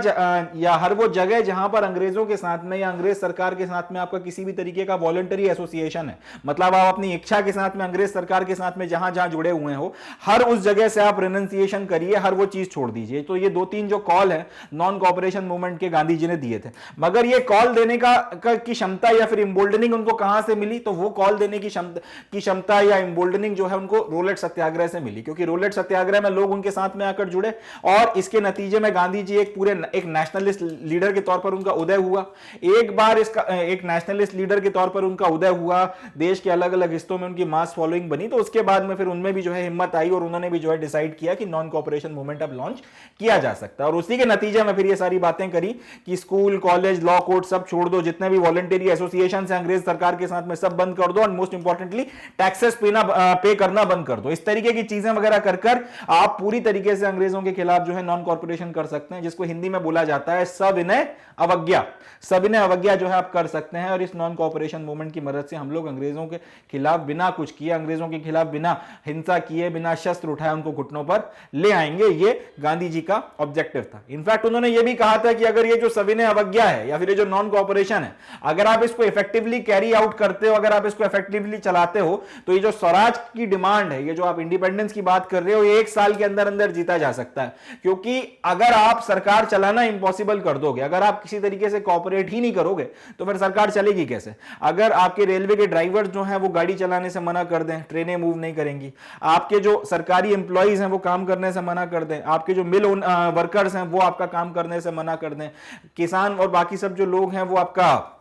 या हर वो जगह जहां पर अंग्रेजों के साथ में या अंग्रेज सरकार के साथ में आपका किसी भी तरीके का वॉलंटरी एसोसिएशन है, मतलब आप अपनी इच्छा के साथ में अंग्रेज सरकार के साथ में जहां जहां जुड़े हुए हो, हर उस जगह से आप रिनंसिएशन करिए, हर वो चीज छोड़ दीजिए। तो ये 2-3 जो कॉल है नॉन कॉपरेशन मूवमेंट के गांधी जी ने दिए थे। मगर ये कॉल देने की क्षमता या फिर इम्बोल्डनिंग उनको कहां से मिली? तो वो कॉल देने की क्षमता या इम्बोल्डनिंग जो है उनको रोलेट सत्याग्रह से मिली, क्योंकि रोलेट सत्याग्रह में लोग उनके साथ में आकर जुड़े और इसके नतीजे में गांधी जी एक नेशनलिस्ट लीडर के तौर पर उनका उदय हुआ। एक बार इसका एक नेशनलिस्ट लीडर के तौर पर उनका उदय हुआ, देश के अलग अलग हिस्सों में उनकी मास फॉलोइंग बनी, तो उसके बाद में फिर उनमें भी जो है हिम्मत आई और उन्होंने भी जो है डिसाइड किया कि नॉन कॉपरेशन मूवमेंट अब लॉन्च किया जा सकता है। और उसी के नतीजे में फिर ये सारी बातें करी कि स्कूल, कॉलेज, लॉ कोर्ट सब छोड़ दो, जितने भी वॉलंटरी एसोसिएशन है अंग्रेज सरकार के साथ में सब बंद कर दो, और मोस्ट इंपॉर्टेंटली टैक्सेस पे करना बंद कर दो। इस तरीके की चीजें वगैरह कर आप पूरी तरीके से अंग्रेजों के खिलाफ जो है नॉन कॉर्पोरेशन कर सकते हैं, जिसको हिंदी में बोला जाता है सविनय अवज्ञा। सविनय अवज्ञा जो है आप कर सकते हैं, और इस नॉन कॉपरेशन मूवमेंट की मदद से हम लोग अंग्रेजों के खिलाफ बिना कुछ किए, अंग्रेजों के खिलाफ बिना हिंसा किए, बिना शस्त्र उठाए उनको घुटनों पर ले आएंगे। ये गांधी जी का ऑब्जेक्टिव था। इनफैक्ट उन्होंने ये भी कहा था कि अगर ये जो सविनय अवज्ञा है या फिर ये जो नॉन कॉपरेशन है, अगर आप इसको इफेक्टिवली कैरी आउट करते हो, अगर आप इसको इफेक्टिवली चलाते हो, तो ये जो स्वराज की डिमांड है, ये जो आप इंडिपेंडेंस की बात कर रहे हो, ये 1 साल के अंदर अंदर जीता जा सकता है। क्योंकि अगर आप सरकार चलाना इंपॉसिबल कर दोगे, अगर आप किसी तरीके से कॉपरेट ही नहीं करोगे, तो फिर सरकार चलेगी कैसे? अगर आपके रेलवे के ड्राइवर जो हैं वो गाड़ी चलाने से मना कर दें, ट्रेनें मूव नहीं करेंगी। आपके जो सरकारी एम्प्लॉइज हैं वो काम करने से मना कर दें, आपके जो मिल वर्कर्स हैं वो आपका काम करने से मना कर दें, किसान और बाकी सब जो लोग हैं वो आपका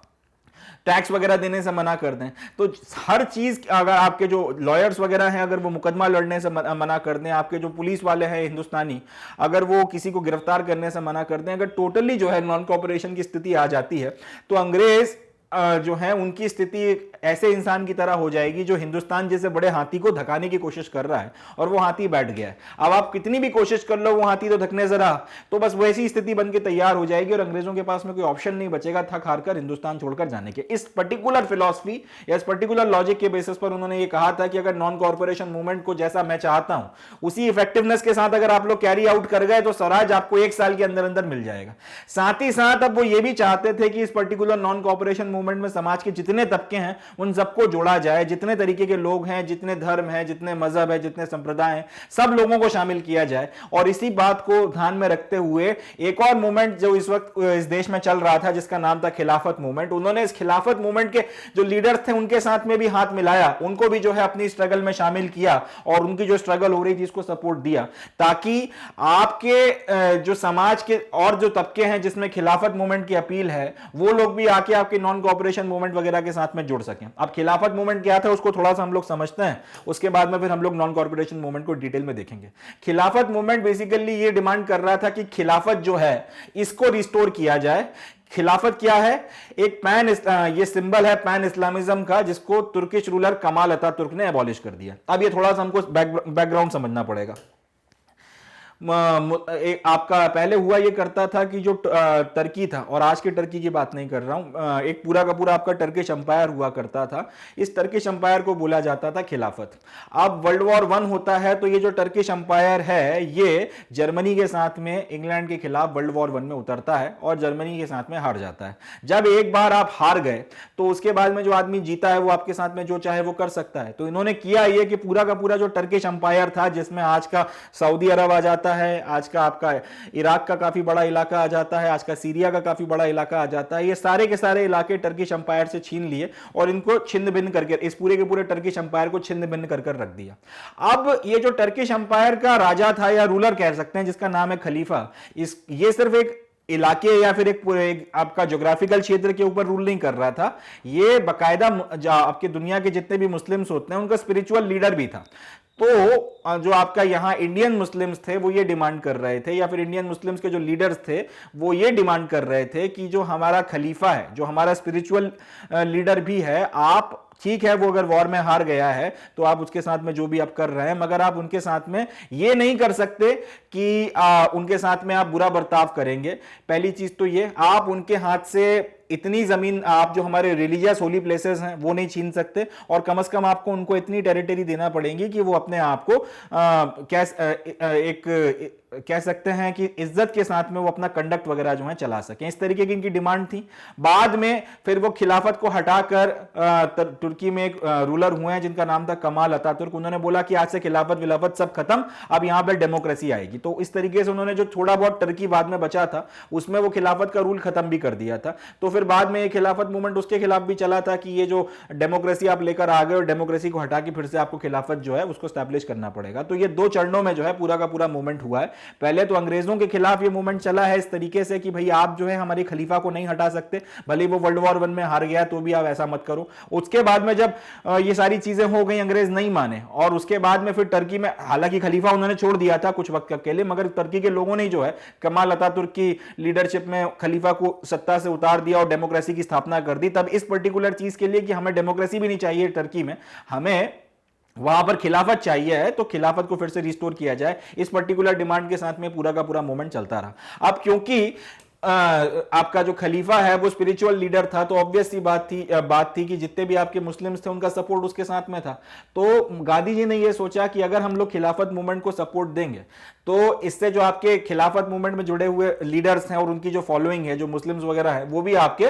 टैक्स वगैरह देने से मना कर दें, तो हर चीज, अगर आपके जो लॉयर्स वगैरह हैं अगर वो मुकदमा लड़ने से मना कर दें, आपके जो पुलिस वाले हैं हिंदुस्तानी अगर वो किसी को गिरफ्तार करने से मना कर दें, अगर टोटली जो है नॉन कॉपरेशन की स्थिति आ जाती है, तो अंग्रेज जो है उनकी स्थिति ऐसे इंसान की तरह हो जाएगी जो हिंदुस्तान जैसे बड़े हाथी को धकाने की कोशिश कर रहा है और वो हाथी बैठ गया है। अब आप कितनी भी कोशिश कर लो वो हाथी तो धकने जरा, तो बस वैसी स्थिति बन के तैयार हो जाएगी और अंग्रेजों के पास में कोई ऑप्शन नहीं बचेगा थक हार कर हिंदुस्तान छोड़कर जाने के। इस पर्टिकुलर फिलॉसफी या इस पर्टिकुलर लॉजिक के बेसिस पर उन्होंने ये कहा था कि अगर नॉन कॉर्पोरेशन मूवमेंट को जैसा मैं चाहता हूं उसी इफेक्टिवनेस के साथ अगर आप लोग कैरी आउट कर गए तो स्वराज आपको 1 साल के अंदर अंदर मिल जाएगा। साथ ही साथ अब वो ये भी चाहते थे कि इस पर्टिकुलर नॉन कॉर्पोरेशन मूवमेंट में समाज के जितने तबके हैं उन सबको जोड़ा जाए, जितने तरीके के लोग हैं, जितने धर्म हैं, जितने मजहब है, जितने संप्रदाय हैं, सब लोगों को शामिल किया जाए। और इसी बात को ध्यान में रखते हुए एक और मूवमेंट जो इस वक्त इस देश में चल रहा था जिसका नाम था खिलाफत मूवमेंट, उन्होंने इस खिलाफत मूवमेंट के जो लीडर्स थे उनके साथ में भी हाथ मिलाया, उनको भी जो है अपनी स्ट्रगल में शामिल किया और उनकी जो स्ट्रगल हो रही थी उसको सपोर्ट दिया, ताकि आपके जो समाज के और जो तबके हैं जिसमें खिलाफत मूवमेंट की अपील है वो लोग भी आके आपके नॉन कॉर्पोरेशन मूवमेंट वगैरह के साथ में जुड़ सकें। अब खिलाफत मूवमेंट क्या था उसको थोड़ा सा हम लोग समझते हैं, उसके बाद में फिर हम लोग नॉन कॉर्पोरेशन मूवमेंट को डिटेल में देखेंगे। खिलाफत मूवमेंट बेसिकली ये डिमांड कर रहा था कि खिलाफत जो है इसको रिस्टोर किया जाए। खिलाफत क्या है? एक ये सिंबल है पैन इस्लामिज्म का, जिसको तुर्किश रूलर कमाल अतातुर्क ने एबॉलिश कर दिया। अब ये थोड़ा सा हमको बैकग्राउंड समझना पड़ेगा। आपका पहले हुआ ये करता था कि जो टर्की था, और आज के टर्की की बात नहीं कर रहा हूं, एक पूरा का पूरा आपका टर्किश अंपायर हुआ करता था। इस टर्किश अंपायर को बोला जाता था खिलाफत। अब वर्ल्ड वॉर 1 होता है तो ये जो टर्किश अंपायर है ये जर्मनी के साथ में इंग्लैंड के खिलाफ वर्ल्ड वॉर 1 में उतरता है और जर्मनी के साथ में हार जाता है। जब एक बार आप हार गए तो उसके बाद में जो आदमी जीता है वो आपके साथ में जो चाहे वो कर सकता है। तो इन्होंने किया ये कि पूरा का पूरा जो टर्किश अंपायर था, जिसमें आज का सऊदी अरब आ जाता है, आज का आपका इराक का काफी बड़ा इलाका आ जाता है, आज का सीरिया का काफी बड़ा इलाका आ जाता है, ये सारे के सारे इलाके टर्किश अंपायर से छीन लिए और इनको छिन्न भिन्न करके इस पूरे के पूरे टर्किश अंपायर को छिन्न भिन्न कर रख दिया। अब ये जो टर्किश अंपायर का राजा था या रूलर कह सकते हैं, जिसका नाम है खलीफा, ये सिर्फ एक इलाके या फिर एक आपका ज्योग्राफिकल क्षेत्र के ऊपर रूल नहीं कर रहा था, ये बकायदा आपके दुनिया के जितने भी मुस्लिम्स होते हैं उनका स्पिरिचुअल लीडर भी था। तो जो आपका यहां इंडियन मुस्लिम्स थे वो ये डिमांड कर रहे थे, या फिर इंडियन मुस्लिम्स के जो लीडर्स थे वो ये डिमांड कर रहे थे कि जो हमारा खलीफा है, जो हमारा स्पिरिचुअल लीडर भी है, आप ठीक है वो अगर वॉर में हार गया है तो आप उसके साथ में जो भी आप कर रहे हैं, मगर आप उनके साथ में ये नहीं कर सकते कि उनके साथ में आप बुरा बर्ताव करेंगे। पहली चीज तो ये, आप उनके हाथ से इतनी जमीन, आप जो हमारे रिलीजियस होली प्लेसेस हैं वो नहीं छीन सकते, और कम से कम आपको उनको इतनी टेरिटरी देना पड़ेगी कि वो अपने आप को कह सकते हैं कि इज्जत के साथ में वो अपना कंडक्ट वगैरह जो है चला सकें। इस तरीके की इनकी डिमांड थी। बाद में फिर वो खिलाफत को हटाकर तुर्की में एक रूलर हुए हैं जिनका नाम था कमाल अतातुर्क। उन्होंने बोला कि आज से खिलाफत विलाफत सब खत्म, अब यहां पर डेमोक्रेसी आएगी। तो इस तरीके से उन्होंने जो थोड़ा बहुत टर्की बाद में बचा था उसमें वो खिलाफत का रूल खत्म भी कर दिया था। तो फिर बाद में ये खिलाफत मूवमेंट उसके खिलाफ भी चला था कि ये जो डेमोक्रेसी आप लेकर आ गए और डेमोक्रेसी को हटा के फिर से आपको खिलाफत जो है उसको स्टैब्लिश करना पड़ेगा। तो ये 2 चरणों में जो है पूरा का पूरा मूवमेंट हुआ है। पहले तो अंग्रेजों के खिलाफ ये मूवमेंट चला है इस तरीके से कि भाई आप जो है हमारे खलीफा को नहीं हटा सकते, भले वो वर्ल्ड वॉर 1 में हार गया तो भी आप ऐसा मत करो। उसके बाद में जब ये सारी चीजें हो गई, अंग्रेज नहीं माने, और उसके बाद में फिर टर्की में, हालांकि खलीफा उन्होंने छोड़ दिया था कुछ वक्त के लिए, मगर टर्की के लोगों ने जो है कमाल अतातुर्क की लीडरशिप में खलीफा को सत्ता से उतार दिया और डेमोक्रेसी की स्थापना कर दी। तब इस पर्टिकुलर चीज के लिए कि हमें डेमोक्रेसी भी नहीं चाहिए टर्की में, हमें वहां पर खिलाफत चाहिए है, तो खिलाफत को फिर से रिस्टोर किया जाए, इस पर्टिकुलर डिमांड के साथ में पूरा का पूरा मूवमेंट चलता रहा। अब क्योंकि आपका जो खलीफा है वो स्पिरिचुअल लीडर था, तो ऑब्वियस सी बात थी कि जितने भी आपके मुस्लिम्स थे उनका सपोर्ट उसके साथ में था। तो गांधी जी ने ये सोचा कि अगर हम लोग खिलाफत मूवमेंट को सपोर्ट देंगे तो इससे जो आपके खिलाफत मूवमेंट में जुड़े हुए लीडर्स हैं और उनकी जो फॉलोइंग है, जो मुस्लिम्स वगैरह है, वो भी आपके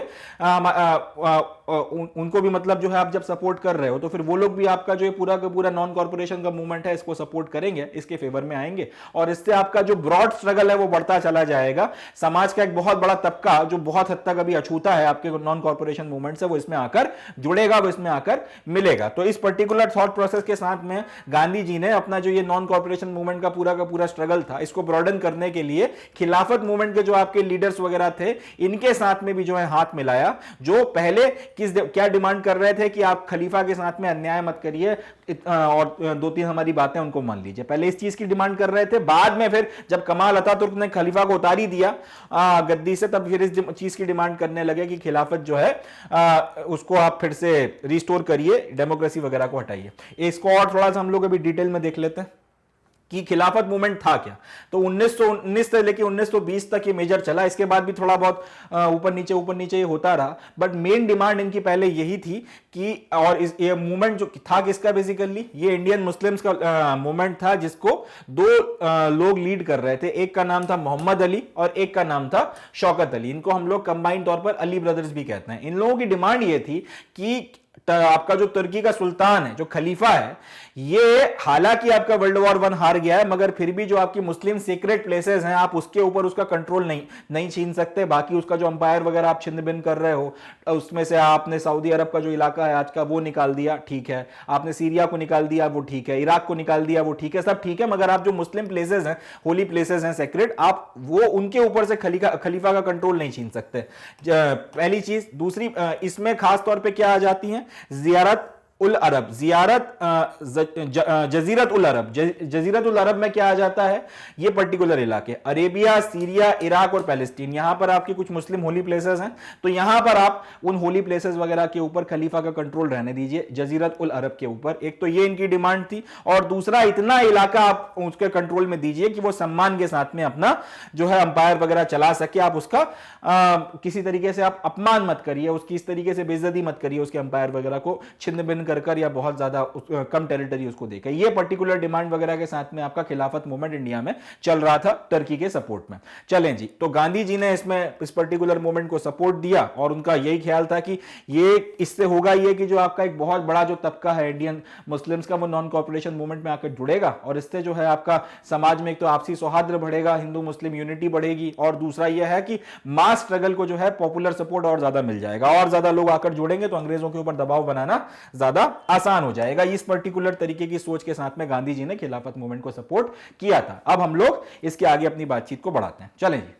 उनको भी मतलब जो है आप जब सपोर्ट कर रहे हो तो फिर वो लोग भी आपका जो ये पूरा का पूरा नॉन कॉर्पोरेशन का मूवमेंट है इसको सपोर्ट करेंगे, इसके फेवर में आएंगे, और इससे आपका जो ब्रॉड स्ट्रगल है वो बढ़ता चला जाएगा। समाज का एक बहुत बड़ा तबका जो बहुत हद तक अभी अछूता है आपके नॉन कॉर्पोरेशन मूवमेंट से, वो इसमें आकर जुड़ेगा, वो इसमें आकर मिलेगा। तो इस पर्टिकुलर थॉट प्रोसेस के साथ में गांधी जी ने अपना जो ये नॉन कॉर्पोरेशन मूवमेंट का पूरा स्ट्रगल था इसको ब्रॉडन करने के लिए खिलाफत मूवमेंट के जो आपके लीडर्स वगैरह थे इनके साथ में भी जो है हाथ मिलाया, जो पहले क्या डिमांड कर रहे थे कि आप खलीफा के साथ में अन्याय मत करिए और 2-3 हमारी बातें उनको मान लीजिए, पहले इस चीज की डिमांड कर रहे थे। बाद में फिर जब कमाल अतातुर्क ने खलीफा को उतारी दिया गद्दी से, तब फिर इस चीज की डिमांड करने लगे कि खिलाफत जो है उसको आप फिर से रिस्टोर करिए, डेमोक्रेसी वगैरह को हटाइए। इसको और थोड़ा सा हम लोग अभी डिटेल में देख लेते हैं कि खिलाफत मूवमेंट था क्या। तो 1919 से लेकर 1920 तक ये मेजर चला, इसके बाद भी थोड़ा बहुत ऊपर नीचे ये होता रहा, बट मेन डिमांड इनकी पहले यही थी कि, और ये मूवमेंट जो था किसका, बेसिकली ये इंडियन मुस्लिम्स का मूवमेंट था, जिसको 2 लोग लीड कर रहे थे। एक का नाम था मोहम्मद अली और एक का नाम था शौकत अली। इनको हम लोग कंबाइंड तौर पर अली ब्रदर्स भी कहते हैं। इन लोगों की डिमांड ये थी कि आपका जो तुर्की का सुल्तान है, जो खलीफा है, ये हालांकि आपका वर्ल्ड वॉर 1 हार गया है, मगर फिर भी जो आपकी मुस्लिम सीक्रेट प्लेसेस हैं आप उसके ऊपर उसका कंट्रोल नहीं छीन सकते। बाकी उसका जो अंपायर वगैरह आप छिन्न भिन्न कर रहे हो, उसमें से आपने सऊदी अरब का जो इलाका है आज का वो निकाल दिया, ठीक है, आपने सीरिया को निकाल दिया, वो ठीक है, इराक को निकाल दिया, वो ठीक है, सब ठीक है, मगर आप जो मुस्लिम प्लेसेस हैं, होली प्लेसेस हैं सेक्रेट, आप वो उनके ऊपर से खलीफा का कंट्रोल नहीं छीन सकते, पहली चीज। दूसरी, इसमें खास तौर पर क्या आ जाती है, जियारत उल अरब, जजीरत उल अरब, जजीरत उल अरब में क्या आ जाता है, ये पर्टिकुलर इलाके अरेबिया, सीरिया, इराक और पैलेस्टीन, यहां पर आपके कुछ मुस्लिम होली प्लेसेस हैं, तो यहां पर आप उन होली प्लेसेस वगैरह के ऊपर खलीफा का कंट्रोल रहने दीजिए जजीरत उल अरब के ऊपर। एक तो ये इनकी डिमांड थी, और दूसरा इतना इलाका आप उसके कंट्रोल में दीजिए कि वो सम्मान के साथ में अपना जो है अंपायर वगैरह चला सके, आप उसका किसी तरीके से आप अपमान मत करिए, उसकी इस तरीके से बेइज्जती मत करिए, उसके अंपायर वगैरह को छिन्न भिन्न कर या बहुत ज्यादा कम टेरिटरी उसको देकर। ये पर्टिकुलर डिमांड वगैरह के साथ में आपका खिलाफत मूवमेंट इंडिया में चल रहा था टर्की के सपोर्ट में। चलें जी, तो गांधी जी ने इसमें इस पर्टिकुलर मूवमेंट को सपोर्ट दिया, और उनका यही ख्याल था कि ये इससे होगा ये कि जो आपका एक बहुत बड़ा जो तबका है इंडियन मुस्लिम्स का, वो नॉन कॉर्पोरेशन मूवमेंट में आकर जुड़ेगा, और इससे जो है आपका समाज में एक तो आपसी सौहार्द बढ़ेगा, हिंदू मुस्लिम यूनिटी बढ़ेगी, और दूसरा यह है कि मास स्ट्रगल को जो है पॉपुलर सपोर्ट और ज्यादा मिल जाएगा, और ज्यादा लोग आकर जुड़ेंगे तो अंग्रेजों के ऊपर दबाव बनाना ज्यादा आसान हो जाएगा। इस पर्टिकुलर तरीके की सोच के साथ में गांधी जी ने खिलाफत मूवमेंट को सपोर्ट किया था। अब हम लोग इसके आगे अपनी बातचीत को बढ़ाते हैं, चलें जी।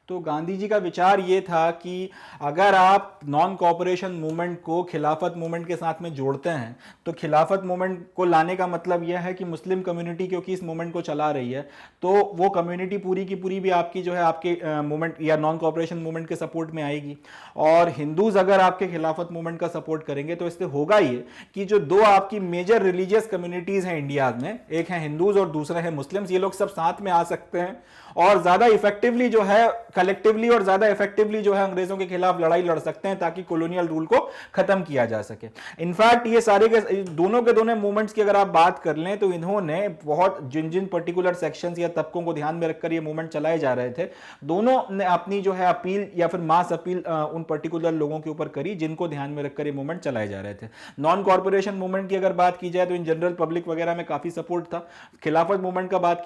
तो गांधी जी का विचार यह था कि अगर आप नॉन कॉपरेशन मूवमेंट को खिलाफत मूवमेंट के साथ में जोड़ते हैं, तो खिलाफत मूवमेंट को लाने का मतलब यह है कि मुस्लिम कम्युनिटी क्योंकि इस मूवमेंट को चला रही है, तो वो कम्युनिटी पूरी की पूरी भी आपकी जो है आपके मूवमेंट या नॉन कॉपरेशन मूवमेंट के सपोर्ट में आएगी, और हिंदूज अगर आपके खिलाफत मूवमेंट का सपोर्ट करेंगे तो इससे होगा ये कि जो दो आपकी मेजर रिलीजियस कम्युनिटीज हैं इंडिया में, एक है हिंदूज और दूसरे हैं मुस्लिम्स, ये लोग सब साथ में आ सकते हैं और ज्यादा इफेक्टिवली जो है कलेक्टिवली और ज्यादा इफेक्टिवली जो है अंग्रेजों के खिलाफ लड़ाई लड़ सकते हैं, ताकि कॉलोनियल रूल को खत्म किया जा सके। इनफैक्ट ये सारे के दोनों मूवमेंट्स की अगर आप बात कर लें तो इन्होंने बहुत जिन जिन पर्टिकुलर सेक्शंस या तबकों को ध्यान में रखकर ये मूवमेंट चलाए जा रहे थे, दोनों ने अपनी जो है अपील या फिर मास अपील उन पर्टिकुलर लोगों के ऊपर करी जिनको ध्यान में रखकर ये मूवमेंट चलाए जा रहे थे। नॉन कॉर्पोरेशन मूवमेंट की अगर बात की जाए तो इन जनरल पब्लिक वगैरह में काफी सपोर्ट था। खिलाफत मूवमेंट का बात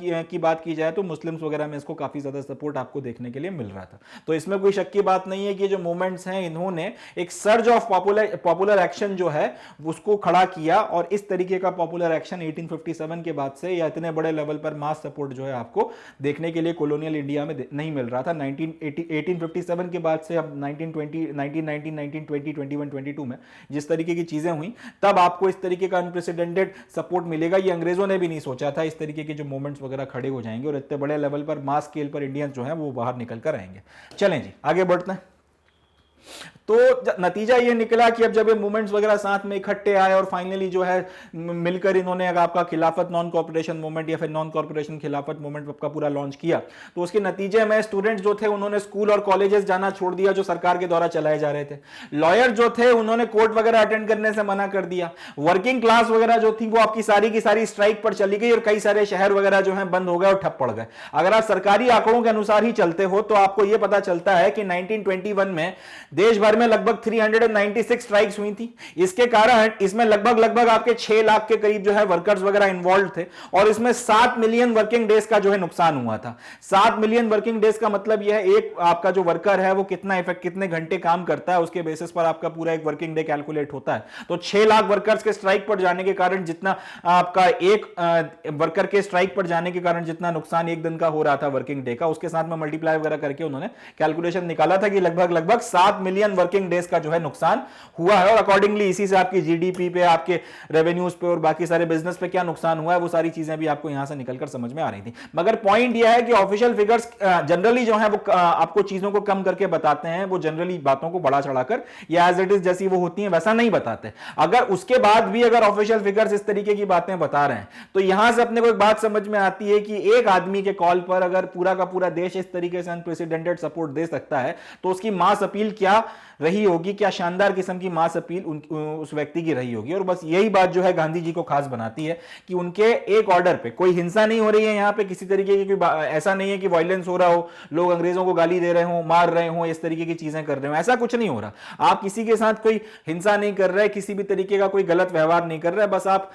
की जाए तो मुस्लिम्स वगैरह में इसको काफी ज्यादा सपोर्ट आपको देखने के लिए मिल रहा था। तो इसमें कोई शक की बात नहीं है कि जो मूवमेंट्स हैं इन्होंने एक सर्ज ऑफ पॉपुलर एक्शन जो है उसको खड़ा किया, और इस तरीके का पॉपुलर एक्शन 1857 के बाद से या इतने बड़े लेवल पर मास सपोर्ट जो है आपको देखने के लिए कॉलोनियल इंडिया में नहीं मिल रहा था। 1857 के बाद से अब 1920, 1919, 1920, 21, 22 में जिस तरीके की चीजें हुई, तब आपको इस तरीके का अनप्रेसिडेंटेड सपोर्ट मिलेगा। ये अंग्रेजों ने भी नहीं सोचा था इस तरीके के जो मूवमेंट्स वगैरह खड़े हो जाएंगे और इतने बड़े लेवल पर मास स्केल पर इंडियंस जो है वो बाहर निकल कर आएंगे। चलें जी आगे बढ़ते हैं। तो नतीजा ये निकला कि अब जब ये मूवमेंट्स वगैरह साथ में इकट्ठे आए और फाइनली जो है मिलकर इन्होंने अगर आपका खिलाफत नॉन कॉर्पोरेशन मूवमेंट या फिर नॉन कॉर्पोरेशन खिलाफत मूवमेंट आपका पूरा लॉन्च किया, तो उसके नतीजे में स्टूडेंट्स जो थे उन्होंने स्कूल और कॉलेजेस जाना छोड़ दिया जो सरकार के द्वारा चलाए जा रहे थे। लॉयर जो थे उन्होंने कोर्ट वगैरह अटेंड करने से मना कर दिया। वर्किंग क्लास वगैरह जो थी वो आपकी सारी की सारी स्ट्राइक पर चली गई और कई सारे शहर वगैरह जो है बंद हो गए और ठप पड़ गए। अगर आप सरकारी आंकड़ों के अनुसार ही चलते हो तो आपको यह पता चलता है कि 1921 में देश भर में लगभग 396 स्ट्राइक्स हुई थी। इसके कारण इसमें लगभग आपके 6 लाख के करीब जो है वर्कर्स वगैरह इन्वॉल्व थे, और इसमें 7 मिलियन वर्किंग डेज का जो है नुकसान हुआ था। 7 मिलियन वर्किंग डेज का मतलब यह है एक आपका जो वर्कर है वो कितने घंटे काम करता है उसके बेसिस पर आपका पूरा एक वर्किंग डे कैलकुलेट होता है। तो 6 लाख वर्कर्स के स्ट्राइक पर जाने के कारण जितना आपका एक वर्कर के स्ट्राइक पर जाने के कारण जितना नुकसान एक दिन का हो रहा था वर्किंग डे का, उसके साथ में मल्टीप्लाई वगैरह करके उन्होंने कैलकुलेशन निकाला था कि लगभग 7 मिलियन वर्किंग डेज का जो है नुकसान हुआ है। और अकॉर्डिंगली इसी से आपकी जीडीपी पे, आपके रेवेन्यूज पे और बाकी सारे बिजनेस पे क्या नुकसान हुआ है वो सारी चीजें भी आपको यहां से निकलकर समझ में आ रही थी। मगर पॉइंट यह है कि ऑफिशियल फिगर्स जनरली जो है वो आपको चीजों को कम करके बताते हैं, वो जनरली बातों को बढ़ा चढ़ाकर या एज इट इज जैसी वो होती है वैसा नहीं बताते। अगर उसके बाद भी अगर ऑफिशियल फिगर्स इस तरीके की बातें बता रहे हैं तो यहां से अपने को एक बात समझ में आती है कि एक आदमी के कॉल पर अगर पूरा का पूरा देश इस तरीके से अनप्रेसिडेंटेड सपोर्ट दे सकता है तो उसकी मास अपील क्या रही होगी, क्या शानदार किस्म की मास अपील उस व्यक्ति की रही होगी। और बस यही बात जो है गांधी जी को खास बनाती है कि उनके एक ऑर्डर पे कोई हिंसा नहीं हो रही है, यहां पे किसी तरीके की ऐसा नहीं है कि वायलेंस हो रहा हो, लोग अंग्रेजों को गाली दे रहे हो, मार रहे हो, इस तरीके की चीजें कर रहे हो, ऐसा कुछ नहीं हो रहा। आप किसी के साथ कोई हिंसा नहीं कर रहे, किसी भी तरीके का कोई गलत व्यवहार नहीं कर रहे, बस आप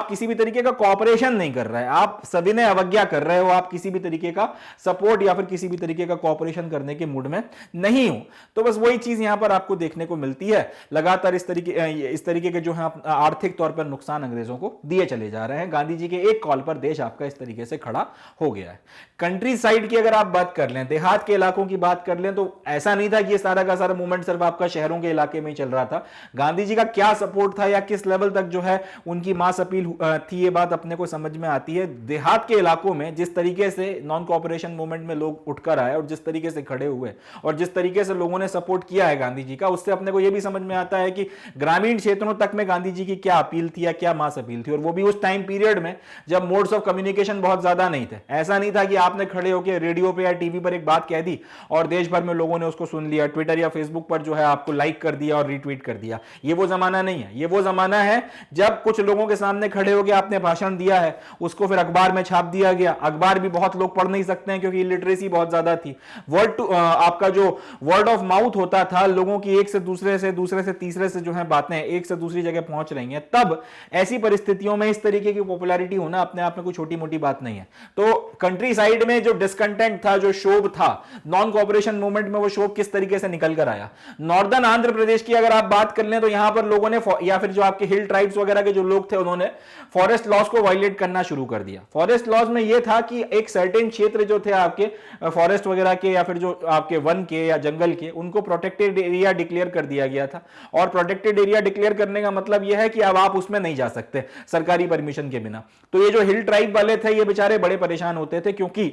किसी भी तरीके का कॉपरेशन नहीं कर रहे, आप सविनय अवज्ञा कर रहे हो, आप किसी भी तरीके का सपोर्ट या फिर किसी भी तरीके का कॉपरेशन करने के मूड में नहीं हो। तो बस वही चीज यहां पर आपको देखने को मिलती है, लगातार इस तरीके के जो है आर्थिक तौर पर नुकसान अंग्रेजों को दिए चले जा रहे हैं। गांधी जी के एक कॉल पर देश आपका इस तरीके से खड़ा हो गया है। कंट्री साइड की अगर आप बात कर लें, देहात के इलाकों की बात कर लें, तो ऐसा नहीं था कि ये सारा का सारा मूवमेंट सिर्फ आपका शहरों के इलाके में ही चल रहा था। गांधी जी का क्या सपोर्ट था या किस लेवल तक जो है उनकी मास अपील थी, ये बात अपने को समझ में आती है। देहात के इलाकों में जिस तरीके से नॉन कोऑपरेशन मूवमेंट में लोग उठकर आए और जिस तरीके से खड़े हुए और जिस तरीके से लोगों ने सपोर्ट किया है गांधी जी का, उससे अपने को यह भी समझ में आता है कि ग्रामीण क्षेत्रों तक में गांधी जी की क्या अपील थी या क्या मास अपील थी। और वो भी उस टाइम पीरियड में जब मोड्स ऑफ कम्युनिकेशन बहुत ज्यादा नहीं थे। ऐसा नहीं था कि आपने खड़े होकर रेडियो पे या टीवी पर एक बात कह दी और देश भर में लोगों ने उसको सुन लिया, ट्विटर या फेसबुक पर जो है आपको लाइक कर दिया और रीट्वीट कर दिया। ये वो जमाना नहीं है। ये वो जमाना है जब कुछ लोगों के सामने खड़े होकर आपने भाषण दिया है, उसको फिर अखबार में छाप दिया गया। अखबार भी बहुत लोग पढ़ नहीं सकते हैं क्योंकि लिटरेसी बहुत ज्यादा थी। आपका जो वर्ड ऑफ माउथ होता था, लोगों की एक से दूसरे से तीसरे से जो है बातें एक से दूसरी जगह पहुंच रही हैं, तब ऐसी परिस्थितियों में इस तरीके की पॉपुलैरिटी होना अपने आप में कोई छोटी मोटी बात नहीं है। तो कंट्री साइड में जो डिस्कंटेंट था, जो शोभ था नॉन कोऑपरेशन मूवमेंट में, वो शोभ किस तरीके से निकल कर आया। नॉर्दर्न आंध्र प्रदेश की अगर आप बात कर लें तो यहां पर लोगों ने, या फिर जो आपके हिल ट्राइब्स वगैरह के जो लोग थे, उन्होंने फॉरेस्ट लॉज को वायलेट करना शुरू कर दिया। फॉरेस्ट लॉज में यह था कि एक सर्टेन क्षेत्र जो थे आपके फॉरेस्ट वगैरह के या फिर जो आपके वन के या जंगल के, उनको प्रोटेक्टेड एरिया डिक्लेयर कर दिया गया था। और प्रोटेक्टेड एरिया डिक्लेयर करने का मतलब यह है कि अब आप उसमें नहीं जा सकते सरकारी परमिशन के बिना। तो ये जो हिल ट्राइब वाले थे, ये बेचारे बड़े परेशान होते थे क्योंकि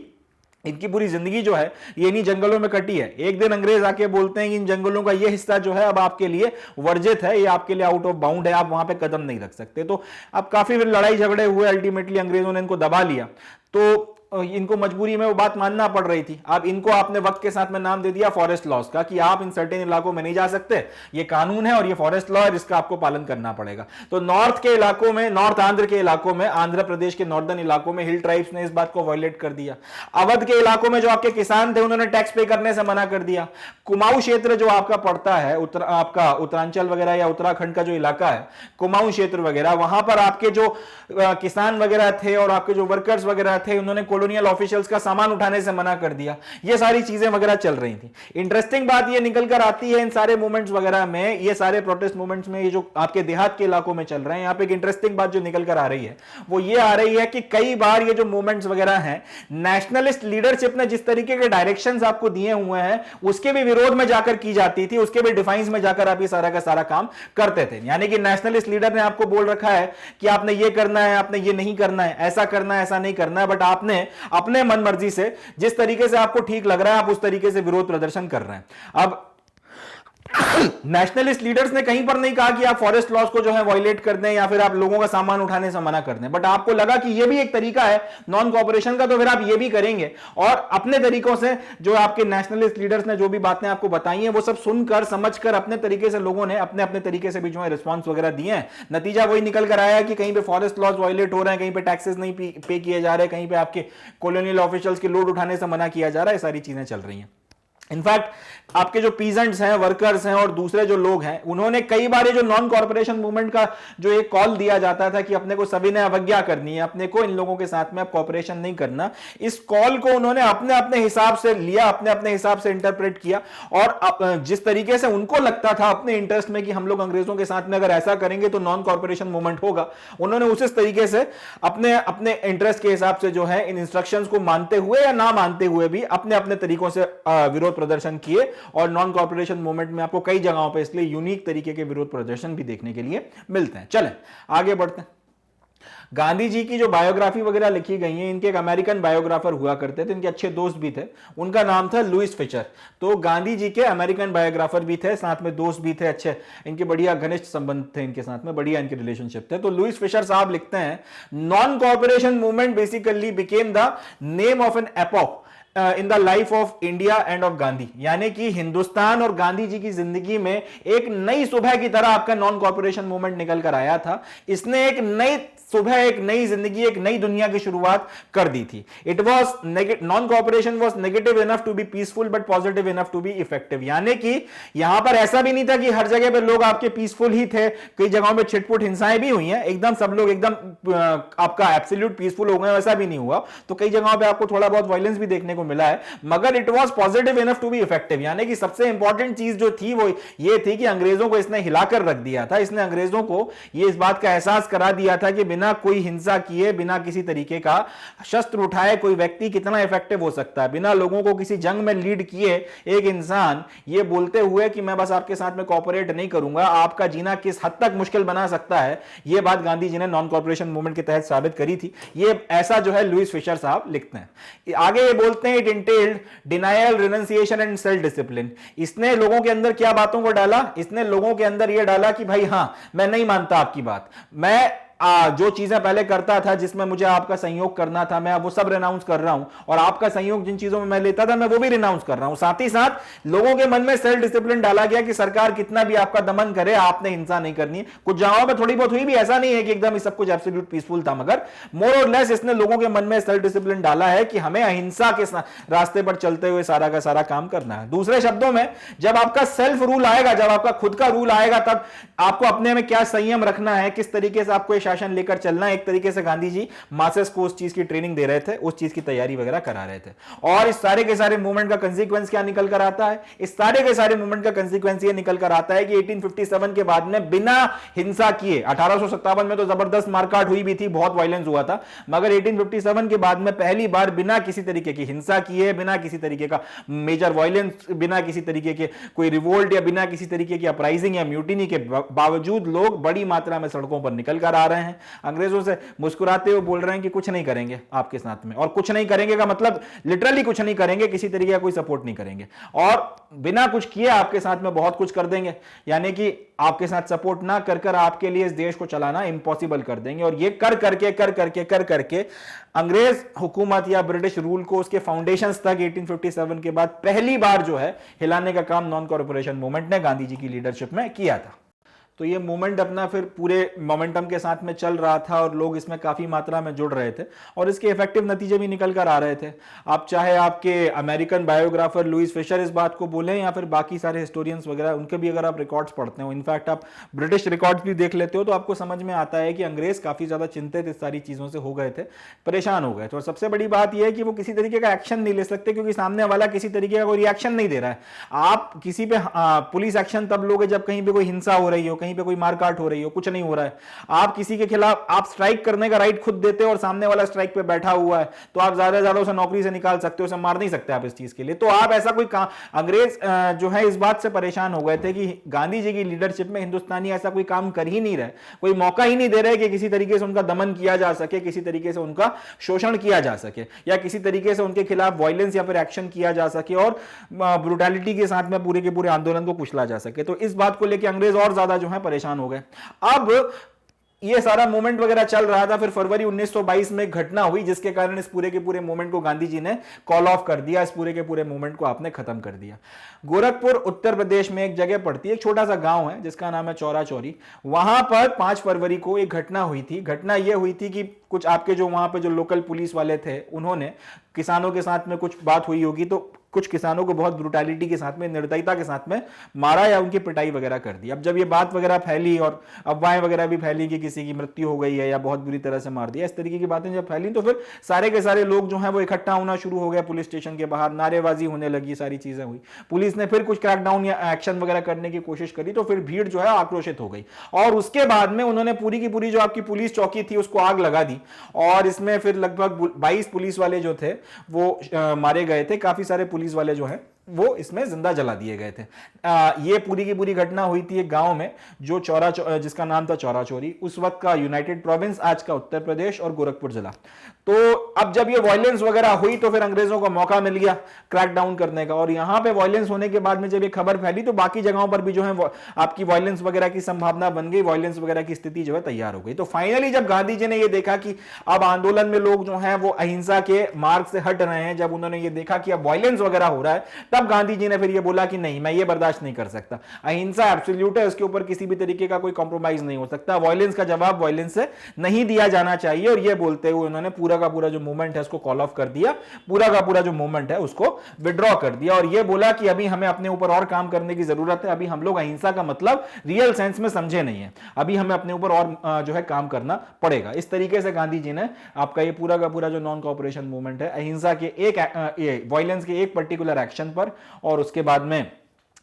इनकी पूरी जिंदगी जो है ये इन्हीं जंगलों में कटी है। एक दिन अंग्रेज आके बोलते हैं कि इन जंगलों का ये हिस्सा जो है अब आपके लिए वर्जित है, ये आपके लिए आउट ऑफ बाउंड है, आप वहां पे कदम नहीं रख सकते। तो अब काफी फिर लड़ाई झगड़े हुए, अल्टीमेटली अंग्रेजों ने इनको दबा लिया। तो इनको मजबूरी में वो बात मानना पड़ रही थी। अब इनको आपने वक्त के साथ में नाम दे दिया फॉरेस्ट लॉज का कि आप इन सर्टेन इलाकों में नहीं जा सकते, ये कानून है और ये फॉरेस्ट लॉ है, इसका आपको पालन करना पड़ेगा। तो नॉर्थ के इलाकों में, नॉर्थ आंध्र के इलाकों में, आंध्र प्रदेश के नॉर्दर्न इलाकों में हिल ट्राइब्स ने इस बात को वायलेट कर दिया। अवध के इलाकों में जो आपके किसान थे, उन्होंने टैक्स पे करने से मना कर दिया। कुमाऊं क्षेत्र जो आपका पड़ता है, आपका उत्तरांचल वगैरह या उत्तराखंड का जो इलाका है, कुमाऊं क्षेत्र वगैरह, वहां पर आपके जो किसान वगैरह थे और आपके जो वर्कर्स वगैरह थे, उन्होंने कॉलोनियल ऑफिशियल्स का सामान उठाने से मना कर दिया। ये सारी चीजें वगैरह चल रही थी। इंटरेस्टिंग बात ये निकल कर आती है इन सारे मूवमेंट्स वगैरह में, ये सारे प्रोटेस्ट मूवमेंट्स में, ये जो आपके देहात के इलाकों में चल रहे हैं, यहां पे एक इंटरेस्टिंग बात जो निकल कर आ रही है वो ये आ रही है कि कई बार ये जो मूवमेंट्स वगैरह हैं, नेशनलिस्ट लीडरशिप ने जिस तरीके के डायरेक्शंस आपको दिए हुए हैं, उसके भी विरोध में जाकर की जाती थी, उसके भी डिफाइंस में जाकर आप ये सारा का सारा काम करते थे। यानी कि नेशनलिस्ट लीडर ने आपको बोल रखा है कि आपने ये करना है, आपने ये नहीं करना है, ऐसा करना है, ऐसा नहीं करना है, बट आपने अपने मन मर्जी से जिस तरीके से आपको ठीक लग रहा है आप उस तरीके से विरोध प्रदर्शन कर रहे हैं। अब नेशनलिस्ट लीडर्स ने कहीं पर नहीं कहा कि आप फॉरेस्ट लॉज को जो है वायलेट कर दें या फिर आप लोगों का सामान उठाने से मना कर दें, बट आपको लगा कि यह भी एक तरीका है नॉन कोऑपरेशन का, तो फिर आप ये भी करेंगे। और अपने तरीकों से जो आपके नेशनलिस्ट लीडर्स ने जो भी बातें आपको बताई हैं, वो सब सुनकर समझकर अपने तरीके से लोगों ने अपने अपने तरीके से भी जो है रिस्पॉन्स वगैरह दिए हैं। नतीजा वही निकल कर आया कि कहीं पे फॉरेस्ट लॉज वायलेट हो रहे हैं, कहीं पे टैक्सेस नहीं पे किए जा रहे, कहीं पे आपके कॉलोनियल ऑफिशियल्स के लोड उठाने से मना किया जा रहा है। सारी चीजें चल रही हैं। इनफैक्ट आपके जो पीजेंट्स हैं, वर्कर्स हैं और दूसरे जो लोग हैं, उन्होंने कई बार ये जो नॉन कॉर्पोरेशन मूवमेंट का जो एक कॉल दिया जाता था कि अपने को सविनय अवज्ञा करनी है, अपने को इन लोगों के साथ में अब कॉर्पोरेशन नहीं करना, इस कॉल को उन्होंने अपने अपने हिसाब से लिया, अपने अपने हिसाब से इंटरप्रेट किया। और जिस तरीके से उनको लगता था अपने इंटरेस्ट में कि हम लोग अंग्रेजों के साथ में अगर ऐसा करेंगे तो नॉन कॉर्पोरेशन मूवमेंट होगा, उन्होंने उसी तरीके से अपने अपने इंटरेस्ट के हिसाब से जो है इन इंस्ट्रक्शंस को मानते हुए या ना मानते हुए भी अपने अपने तरीकों से विरोध प्रदर्शन किए। और नॉन कॉर्पोरेशन मूवमेंट में आपको कई जगहों पे इसलिए यूनिक तरीके के विरोध प्रदर्शन भी देखने के लिए मिलते हैं। चलें आगे बढ़ते हैं। गांधी जी की जो बायोग्राफी वगैरह लिखी गई है, इनके एक अमेरिकन बायोग्राफर हुआ करते थे, इनके अच्छे दोस्त भी थे, उनका नाम था लुइस फिशर। तो गांधी जी के अमेरिकन बायोग्राफर भी थे, साथ में दोस्त भी थे, अच्छे इनके बढ़िया घनिष्ठ संबंध थे इनके साथ में, बढ़िया इनके रिलेशनशिप थे। तो लुइस फिशर साहब लिखते हैं, non cooperation movement basically became the name of an epoch in the life of India and of Gandhi. यानी कि हिंदुस्तान और गांधी जी की जिंदगी में एक नई सुबह की तरह आपका नॉन कॉर्पोरेशन मूवमेंट निकल कर आया था। इसने एक नई सुबह, एक नई जिंदगी, एक नई दुनिया की शुरुआत कर दी थी। It was non cooperation was negative enough to be peaceful but positive enough to be effective. यानी कि यहां पर ऐसा भी नहीं था कि हर जगह पे लोग आपके पीसफुल ही थे, कई जगहों पे छिटपुट हिंसाएं भी हुई हैं, एकदम सब लोग एकदम आपका एब्सोल्यूट पीसफुल हो गए, वैसा भी नहीं हुआ। तो कई जगहों पे आपको थोड़ा बहुत वायलेंस भी देखने को मिला है, मगर it was positive enough to be effective. यानी कि सबसे इंपॉर्टेंट चीज जो थी वो ये थी कि अंग्रेजों को इसने हिलाकर रख दिया था। इसने अंग्रेजों को ये इस बात का एहसास करा दिया था कि बिना कोई हिंसा किए, बिना किसी तरीके का शस्त्र उठाए कोई व्यक्ति कितना इफेक्टिव हो सकता है। बिना लोगों को किसी जंग में लीड किए एक इंसान ये बोलते हुए कि मैं बस आपके साथ में कोऑपरेट नहीं करूंगा, आपका जीना किस हद तक मुश्किल बना सकता है, यह बात गांधी जी ने नॉन कॉर्पोरेशन मूवमेंट के तहत साबित करी थी। ये ऐसा जो है लुईस फिशर साहब लिखते हैं। आगे ये बोलते हैं, it entailed denial, renunciation and self discipline. इसने लोगों के अंदर क्या बातों को डाला? इसने लोगों के अंदर यह डाला कि भाई हां, मैं नहीं मानता आपकी बात, मैं जो चीजें पहले करता था जिसमें मुझे आपका सहयोग करना था, मैं वो सब रिनाउंस कर रहा हूं, और आपका सहयोग जिन चीजों में मैं लेता था मैं वो भी रिनाउंस कर रहा हूं। साथ ही साथ लोगों के मन में सेल्फ डिसिप्लिन डाला गया कि सरकार कितना भी आपका दमन करे, आपने हिंसा नहीं करनी है। कुछ जगहों पर थोड़ी बहुत हुई भी, ऐसा नहीं है कि एकदम सब कुछ एब्सोल्यूट पीसफुल था, मगर मोर और लेस इसने लोगों के मन में सेल्फ डिसिप्लिन डाला है कि हमें अहिंसा के रास्ते पर चलते हुए सारा का सारा काम करना है। दूसरे शब्दों में, जब आपका सेल्फ रूल आएगा, जब आपका खुद का रूल आएगा, तब आपको अपने में क्या संयम रखना है, किस तरीके से आपको शासन लेकर चलना। एक तरीके से गांधी जी मासेस को उस चीज की ट्रेनिंग दे रहे थे, उस चीज की तैयारी वगैरह करा रहे थे। और इस सारे के सारे मूवमेंट का कंसीक्वेंस क्या निकल कर आता है? इस सारे के सारे मूवमेंट का कंसीक्वेंस ये निकल कर आता है कि 1857 के बाद में बिना हिंसा किए, 1857 में तो जबरदस्त मारकाट हुई भी थी, बहुत वायलेंस हुआ था, मगर 1857 के बाद में पहली बार बिना किसी तरीके की हिंसा किए, बिना किसी तरीके का मेजर वायलेंस, बिना किसी तरीके के कोई रिवोल्ट या बिना किसी तरीके की अपराइजिंग या म्यूटिनी के बावजूद लोग बड़ी मात्रा में सड़कों पर निकल कर आ रहे हैं। अंग्रेजों से मुस्कुराते हुए बोल रहे हैं कि कुछ नहीं करेंगे आपके साथ में, और कुछ नहीं करेंगे का मतलब लिटरली कुछ नहीं करेंगे, किसी तरीके का कोई सपोर्ट नहीं करेंगे, और बिना कुछ किए आपके साथ में बहुत कुछ कर देंगे। यानी कि आपके साथ सपोर्ट ना कर कर आपके लिए इस देश को चलाना इम्पॉसिबल कर देंगे। और ये कर करके अंग्रेज हुकूमत या ब्रिटिश रूल को उसके फाउंडेशंस तक 1857 के बाद पहली बार जो है हिलाने का काम नॉन कॉर्पोरेशन मूवमेंट ने गांधी जी की लीडरशिप में किया था। तो ये मूवमेंट अपना फिर पूरे मोमेंटम के साथ में चल रहा था और लोग इसमें काफ़ी मात्रा में जुड़ रहे थे और इसके इफेक्टिव नतीजे भी निकल कर आ रहे थे। आप चाहे आपके अमेरिकन बायोग्राफर लुईस फिशर इस बात को बोलें या फिर बाकी सारे हिस्टोरियंस वगैरह, उनके भी अगर आप रिकॉर्ड्स पढ़ते हो, इनफैक्ट आप ब्रिटिश रिकॉर्ड्स भी देख लेते हो, तो आपको समझ में आता है कि अंग्रेज काफ़ी ज़्यादा चिंतित इस सारी चीज़ों से हो गए थे, परेशान हो गए थे। और सबसे बड़ी बात यह है कि वो किसी तरीके का एक्शन नहीं ले सकते क्योंकि सामने वाला किसी तरीके का कोई रिएक्शन नहीं दे रहा है। आप किसी पे पुलिस एक्शन तब लोगे जब कहीं पे कोई हिंसा हो रही हो, कहीं पे कोई मारकाट हो रही हो, कुछ नहीं हो रहा है। आप किसी के खिलाफ आप स्ट्राइक करने का राइट खुद देते हो और सामने वाला स्ट्राइक पे बैठा हुआ है, तो आप ज्यादा ज्यादा उसे नौकरी से निकाल सकते हो, उसे मार नहीं सकते आप इस चीज के लिए। तो आप ऐसा कोई काम, अंग्रेज जो है इस बात से परेशान हो गए थे कि गांधी जी की लीडरशिप में हिंदुस्तानी ऐसा कोई काम कर ही नहीं रहे, कोई मौका ही नहीं दे रहे कि किसी तरीके से उनका दमन किया जा सके, किसी तरीके से उनका शोषण किया जा सके या किसी तरीके से उनके खिलाफ वायलेंस या फिर एक्शन किया जा सके और ब्रुटैलिटी के साथ में पूरे के पूरे आंदोलन को कुचला जा सके। तो इस बात को लेकर अंग्रेज और ज्यादा जो है परेशान हो गए। अब ये सारा मूवमेंट वगैरह चल रहा था, फिर फरवरी 1922 में एक घटना हुई जिसके कारण इस पूरे के पूरे मूवमेंट को गांधी जी ने कॉल ऑफ कर दिया, इस पूरे के पूरे मूवमेंट को आपने खत्म कर दिया। गोरखपुर उत्तर प्रदेश में एक जगह पड़ती है, एक छोटा सा गांव है जिसका नाम है चौरा चौरी। वहां पर 5 फरवरी को एक घटना हुई थी। घटना यह हुई थी कि कुछ आपके जो वहां पे जो लोकल पुलिस वाले थे, उन्होंने किसानों के साथ में कुछ बात हुई होगी, तो कुछ किसानों को बहुत ब्रुटैलिटी के साथ में, निर्दयता के साथ में मारा या उनकी पिटाई वगैरह कर दी। अब जब ये बात वगैरह फैली और अफवाहें वगैरह भी फैली कि किसी की मृत्यु हो गई है या बहुत बुरी तरह से मार दिया, इस तरीके की बातें जब फैली तो फिर सारे के सारे लोग जो हैं वो इकट्ठा होना शुरू हो गए पुलिस स्टेशन के बाहर, नारेबाजी होने लगी, सारी चीजें हुई। पुलिस ने फिर कुछ क्रैकडाउन या एक्शन वगैरह करने की कोशिश करी तो फिर भीड़ जो है आक्रोशित हो गई और उसके बाद में उन्होंने पूरी की पूरी जो आपकी पुलिस चौकी थी उसको आग लगा दी और इसमें फिर लगभग 22 पुलिस वाले जो थे वो मारे गए थे। काफी सारे पुलिस वाले जो हैं वो इसमें जिंदा जला दिए गए थे। ये पूरी की पूरी घटना हुई थी एक गांव में जो जिसका नाम था चौरा चौरी, उस वक्त का यूनाइटेड प्रोविंस, आज का उत्तर प्रदेश और गोरखपुर जिला। तो अब जब ये वायलेंस वगैरह हुई तो फिर अंग्रेजों को मौका मिल गया क्रैकडाउन करने का और यहां पे वायलेंस होने के बाद में जब ये खबर फैली तो बाकी जगहों पर भी जो है आपकी वायलेंस वगैरह की संभावना बन गई, वायलेंस वगैरह की स्थिति जो है तैयार हो गई। तो फाइनली जब गांधी जी ने ये देखा कि अब आंदोलन में लोग जो है वो अहिंसा के मार्ग से हट रहे हैं, जब उन्होंने ये देखा कि अब वायलेंस वगैरह हो रहा है, तब गांधी जी ने फिर ये बोला कि नहीं, मैं ये बर्दाश्त नहीं कर सकता, अहिंसा एब्सोल्यूट है, उसके ऊपर किसी भी तरीके का कोई कॉम्प्रोमाइज नहीं हो सकता, वायलेंस का जवाब वायलेंस से नहीं दिया जाना चाहिए। और ये बोलते हुए उन्होंने पूरा का पूरा जो मूवमेंट है उसको कॉल ऑफ कर दिया, पूरा का पूरा जो मूवमेंट है उसको विड्रॉ कर दिया और ये बोला कि अभी हमें अपने ऊपर और काम करने की जरूरत है, अभी हम लोग अहिंसा का मतलब रियल सेंस में समझे नहीं है, अभी हमें अपने ऊपर और जो है काम करना पड़ेगा। इस तरीके से गांधी जी ने आपका ये पूरा का पूरा जो नॉन कॉपरेशन मूवमेंट है अहिंसा के एक वायलेंस के एक पर्टिकुलर एक्शन पर और उसके बाद में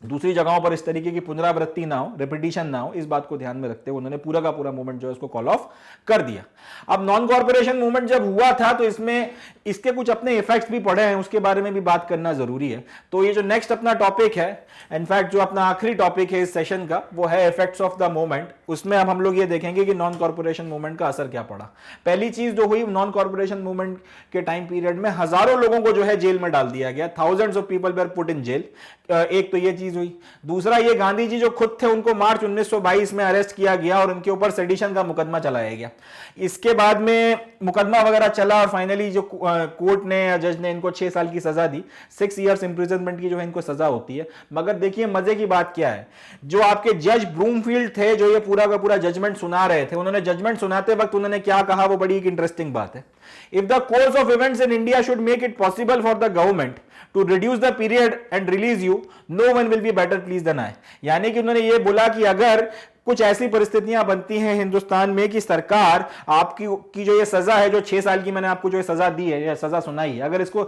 दूसरी जगहों पर इस तरीके की पुनरावृत्ति ना हो, रिपीटिशन ना हो, इस बात को ध्यान में रखते हुए उन्होंने पूरा का पूरा मूवमेंट जो है उसको कॉल ऑफ कर दिया। अब नॉन कॉर्पोरेशन मूवमेंट जब हुआ था तो इसमें इसके कुछ अपने इफेक्ट्स भी पड़े हैं, उसके बारे में भी बात करना जरूरी है। तो ये जो नेक्स्ट अपना टॉपिक है, इनफैक्ट जो अपना आखिरी टॉपिक है इस सेशन का, वो है इफेक्ट्स ऑफ द मूवमेंट। उसमें अब हम लोग ये देखेंगे कि नॉन कॉर्पोरेशन मूवमेंट का असर क्या पड़ा। पहली चीज जो हुई, नॉन कॉर्पोरेशन मूवमेंट के टाइम पीरियड में हजारों लोगों को जो है जेल में डाल दिया गया, thousands of people were put in jail. एक तो ये चीज हुई। दूसरा, ये गांधी जी जो खुद थे उनको मार्च 1922 में अरेस्ट किया गया और उनके ऊपर सेडिशन का मुकदमा चलाया गया। इसके बाद में मुकदमा वगैरह चला और फाइनली जो कोर्ट ने या जज ने इनको 6 साल की सजा दी, 6 इयर्स इंप्रिजनमेंट की जो है इनको सजा होती है। मगर देखिए मजे की बात क्या है, जो आपके जज ब्रूमफील्ड थे जो ये पूरा का पूरा जजमेंट सुना रहे थे, उन्होंने जजमेंट सुनाते वक्त उन्होंने क्या कहा, वो बड़ी एक इंटरेस्टिंग बात है। If the course of events in India should make it possible for the government to reduce the period and release you, no one will be better pleased than I. यानी कि उन्होंने ये बोला कि अगर कुछ ऐसी परिस्थितियां बनती हैं हिंदुस्तान में कि सरकार आपकी की जो ये सजा है, जो 6 साल की मैंने आपको जो सजा दी है या सजा सुनाई है, अगर इसको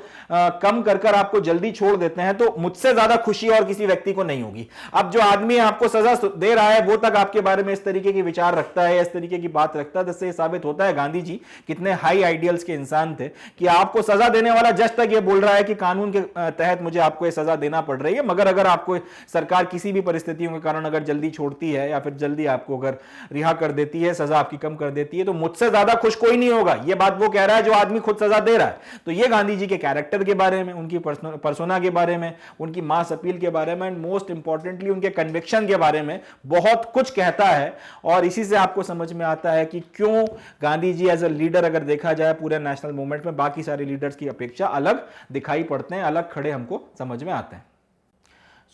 कम कर कर आपको जल्दी छोड़ देते हैं तो मुझसे ज्यादा खुशी और किसी व्यक्ति को नहीं होगी। अब जो आदमी आपको सजा दे रहा है वो तक आपके बारे में इस तरीके की विचार रखता है, इस तरीके की बात रखता है, जिससे साबित होता है गांधी जी कितने हाई आइडियल्स के इंसान थे कि आपको सजा देने वाला जज तक ये बोल रहा है कि कानून के तहत मुझे आपको ये सजा देना पड़ रही है, मगर अगर आपको सरकार किसी भी परिस्थितियों के कारण अगर जल्दी छोड़ती है या फिर जल्दी आपको अगर रिहा कर देती है, सजा आपकी कम कर देती है, तो मुझसे ज्यादा खुश कोई नहीं होगा। यह बात वो कह रहा है जो आदमी खुद सजा दे रहा है। तो ये गांधी जी के कैरेक्टर के बारे में, उनकी पर्सोना के बारे में, उनकी मास अपील के बारे में एंड मोस्ट इंपॉर्टेंटली उनके कन्विक्शन के बारे में बहुत कुछ कहता है। और इसी से आपको समझ में आता है कि क्यों Gandhi ji as a leader अगर देखा जाए पूरे नेशनल मूवमेंट में बाकी सारे लीडर्स की अपेक्षा अलग दिखाई पड़ते हैं, अलग खड़े हमको समझ में आते हैं।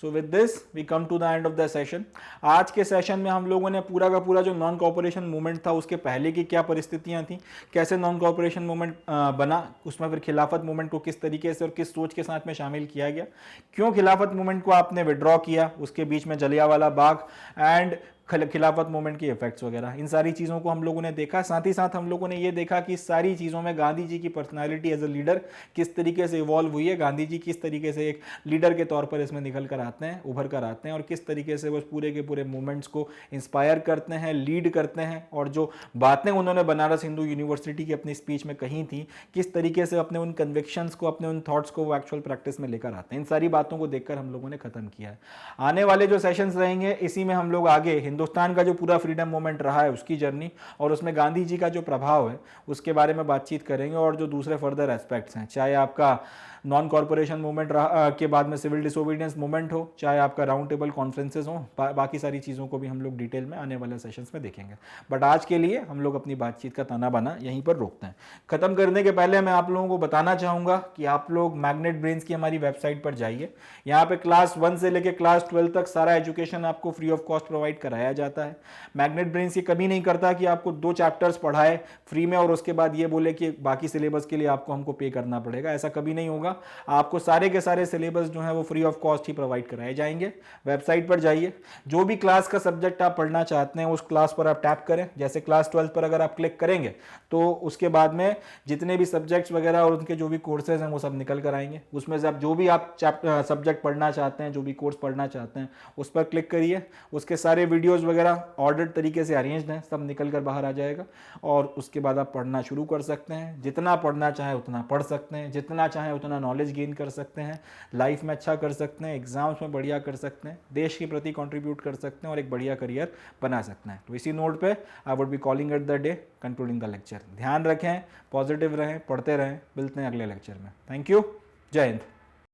So with this we come to the end of the session. आज के सेशन में हम लोगों ने पूरा का पूरा जो नॉन कॉर्पोरेशन मूवमेंट था उसके पहले की क्या परिस्थितियां थी, कैसे नॉन कॉर्पोरेशन मूवमेंट बना, उसमें फिर खिलाफत मूवमेंट को किस तरीके से और किस सोच के साथ में शामिल किया गया, क्यों खिलाफत मूवमेंट को आपने विड्रॉ किया, उसके बीच में जलियांवाला बाग एंड खिलाफत मूवमेंट की इफेक्ट्स वगैरह, इन सारी चीज़ों को हम लोगों ने देखा। साथ ही साथ हम लोगों ने ये देखा कि सारी चीज़ों में गांधी जी की पर्सनालिटी एज अ लीडर किस तरीके से इवॉल्व हुई है, गांधी जी किस तरीके से एक लीडर के तौर पर इसमें निकल कर आते हैं, उभर कर आते हैं और किस तरीके से वो पूरे के पूरे मूवमेंट्स को इंस्पायर करते हैं, लीड करते हैं। और जो बातें उन्होंने बनारस हिंदू यूनिवर्सिटी की अपनी स्पीच में कही थी, किस तरीके से अपने उन कन्विक्शंस को, अपने उन थॉट्स को वो एक्चुअल प्रैक्टिस में लेकर आते हैं, इन सारी बातों को देखकर हम लोगों ने खत्म किया है। आने वाले जो सेशंस रहेंगे इसी में हम लोग आगे हिंदुस्तान का जो पूरा फ्रीडम मूवमेंट रहा है उसकी जर्नी और उसमें गांधी जी का जो प्रभाव है उसके बारे में बातचीत करेंगे और जो दूसरे फर्दर एस्पेक्ट्स हैं, चाहे आपका नॉन कॉर्पोरेशन मूवमेंट के बाद में सिविल डिसोबीडियंस मूवमेंट हो, चाहे आपका राउंड टेबल कॉन्फ्रेंसेज हो, बाकी सारी चीज़ों को भी हम लोग डिटेल में आने वाले सेशंस में देखेंगे। बट आज के लिए हम लोग अपनी बातचीत का ताना बाना यहीं पर रोकते हैं। खत्म करने के पहले मैं आप लोगों को बताना चाहूँगा कि आप लोग मैग्नेट ब्रेन्स की हमारी वेबसाइट पर जाइए। यहाँ पे क्लास 1 से लेकर क्लास 12 तक सारा एजुकेशन आपको फ्री ऑफ कॉस्ट प्रोवाइड कराया जाता है। मैग्नेट ब्रेन्स ये कभी नहीं करता कि आपको 2 चैप्टर्स पढ़ाए फ्री में और उसके बाद ये बोले कि बाकी सिलेबस के लिए आपको हमको पे करना पड़ेगा, ऐसा कभी नहीं होगा। आपको सारे के सारे सिलेबस जो है वो free of cost he provide कराए जाएंगे। वेबसाइट पर जाइए, जो भी क्लास का सब्जेक्ट आप पढ़ना चाहते हैं उस क्लास पर आप टैप करें। जैसे क्लास 12 पर अगर आप क्लिक करेंगे तो उसके बाद में जितने भी सब्जेक्ट्स वगैरह और उनके जो भी कोर्सेज हैं वो सब निकल कर आएंगे। उसमें से आप जो भी आप सब्जेक्ट पढ़ना चाहते हैं, जो भी कोर्स पढ़ना चाहते हैं उस पर क्लिक करिए। उसके सारे वीडियोज़ वगैरह ऑर्डर्ड तरीके से अरेंज्ड हैं, सब निकल कर बाहर आ जाएगा और उसके बाद आप पढ़ना शुरू कर सकते हैं। जितना पढ़ना चाहे उतना पढ़ सकते हैं, जितना चाहे उतना नॉलेज गेन कर सकते हैं, लाइफ में अच्छा कर सकते हैं, एग्जाम्स में बढ़िया कर सकते हैं, देश के प्रति कंट्रीब्यूट कर सकते हैं और एक बढ़िया करियर बना सकते हैं। तो इसी नोट पे I would be calling at the day, concluding the lecture. ध्यान रखें, पॉजिटिव रहें, पढ़ते रहें। मिलते हैं अगले लेक्चर में। थैंक यू, जय हिंद।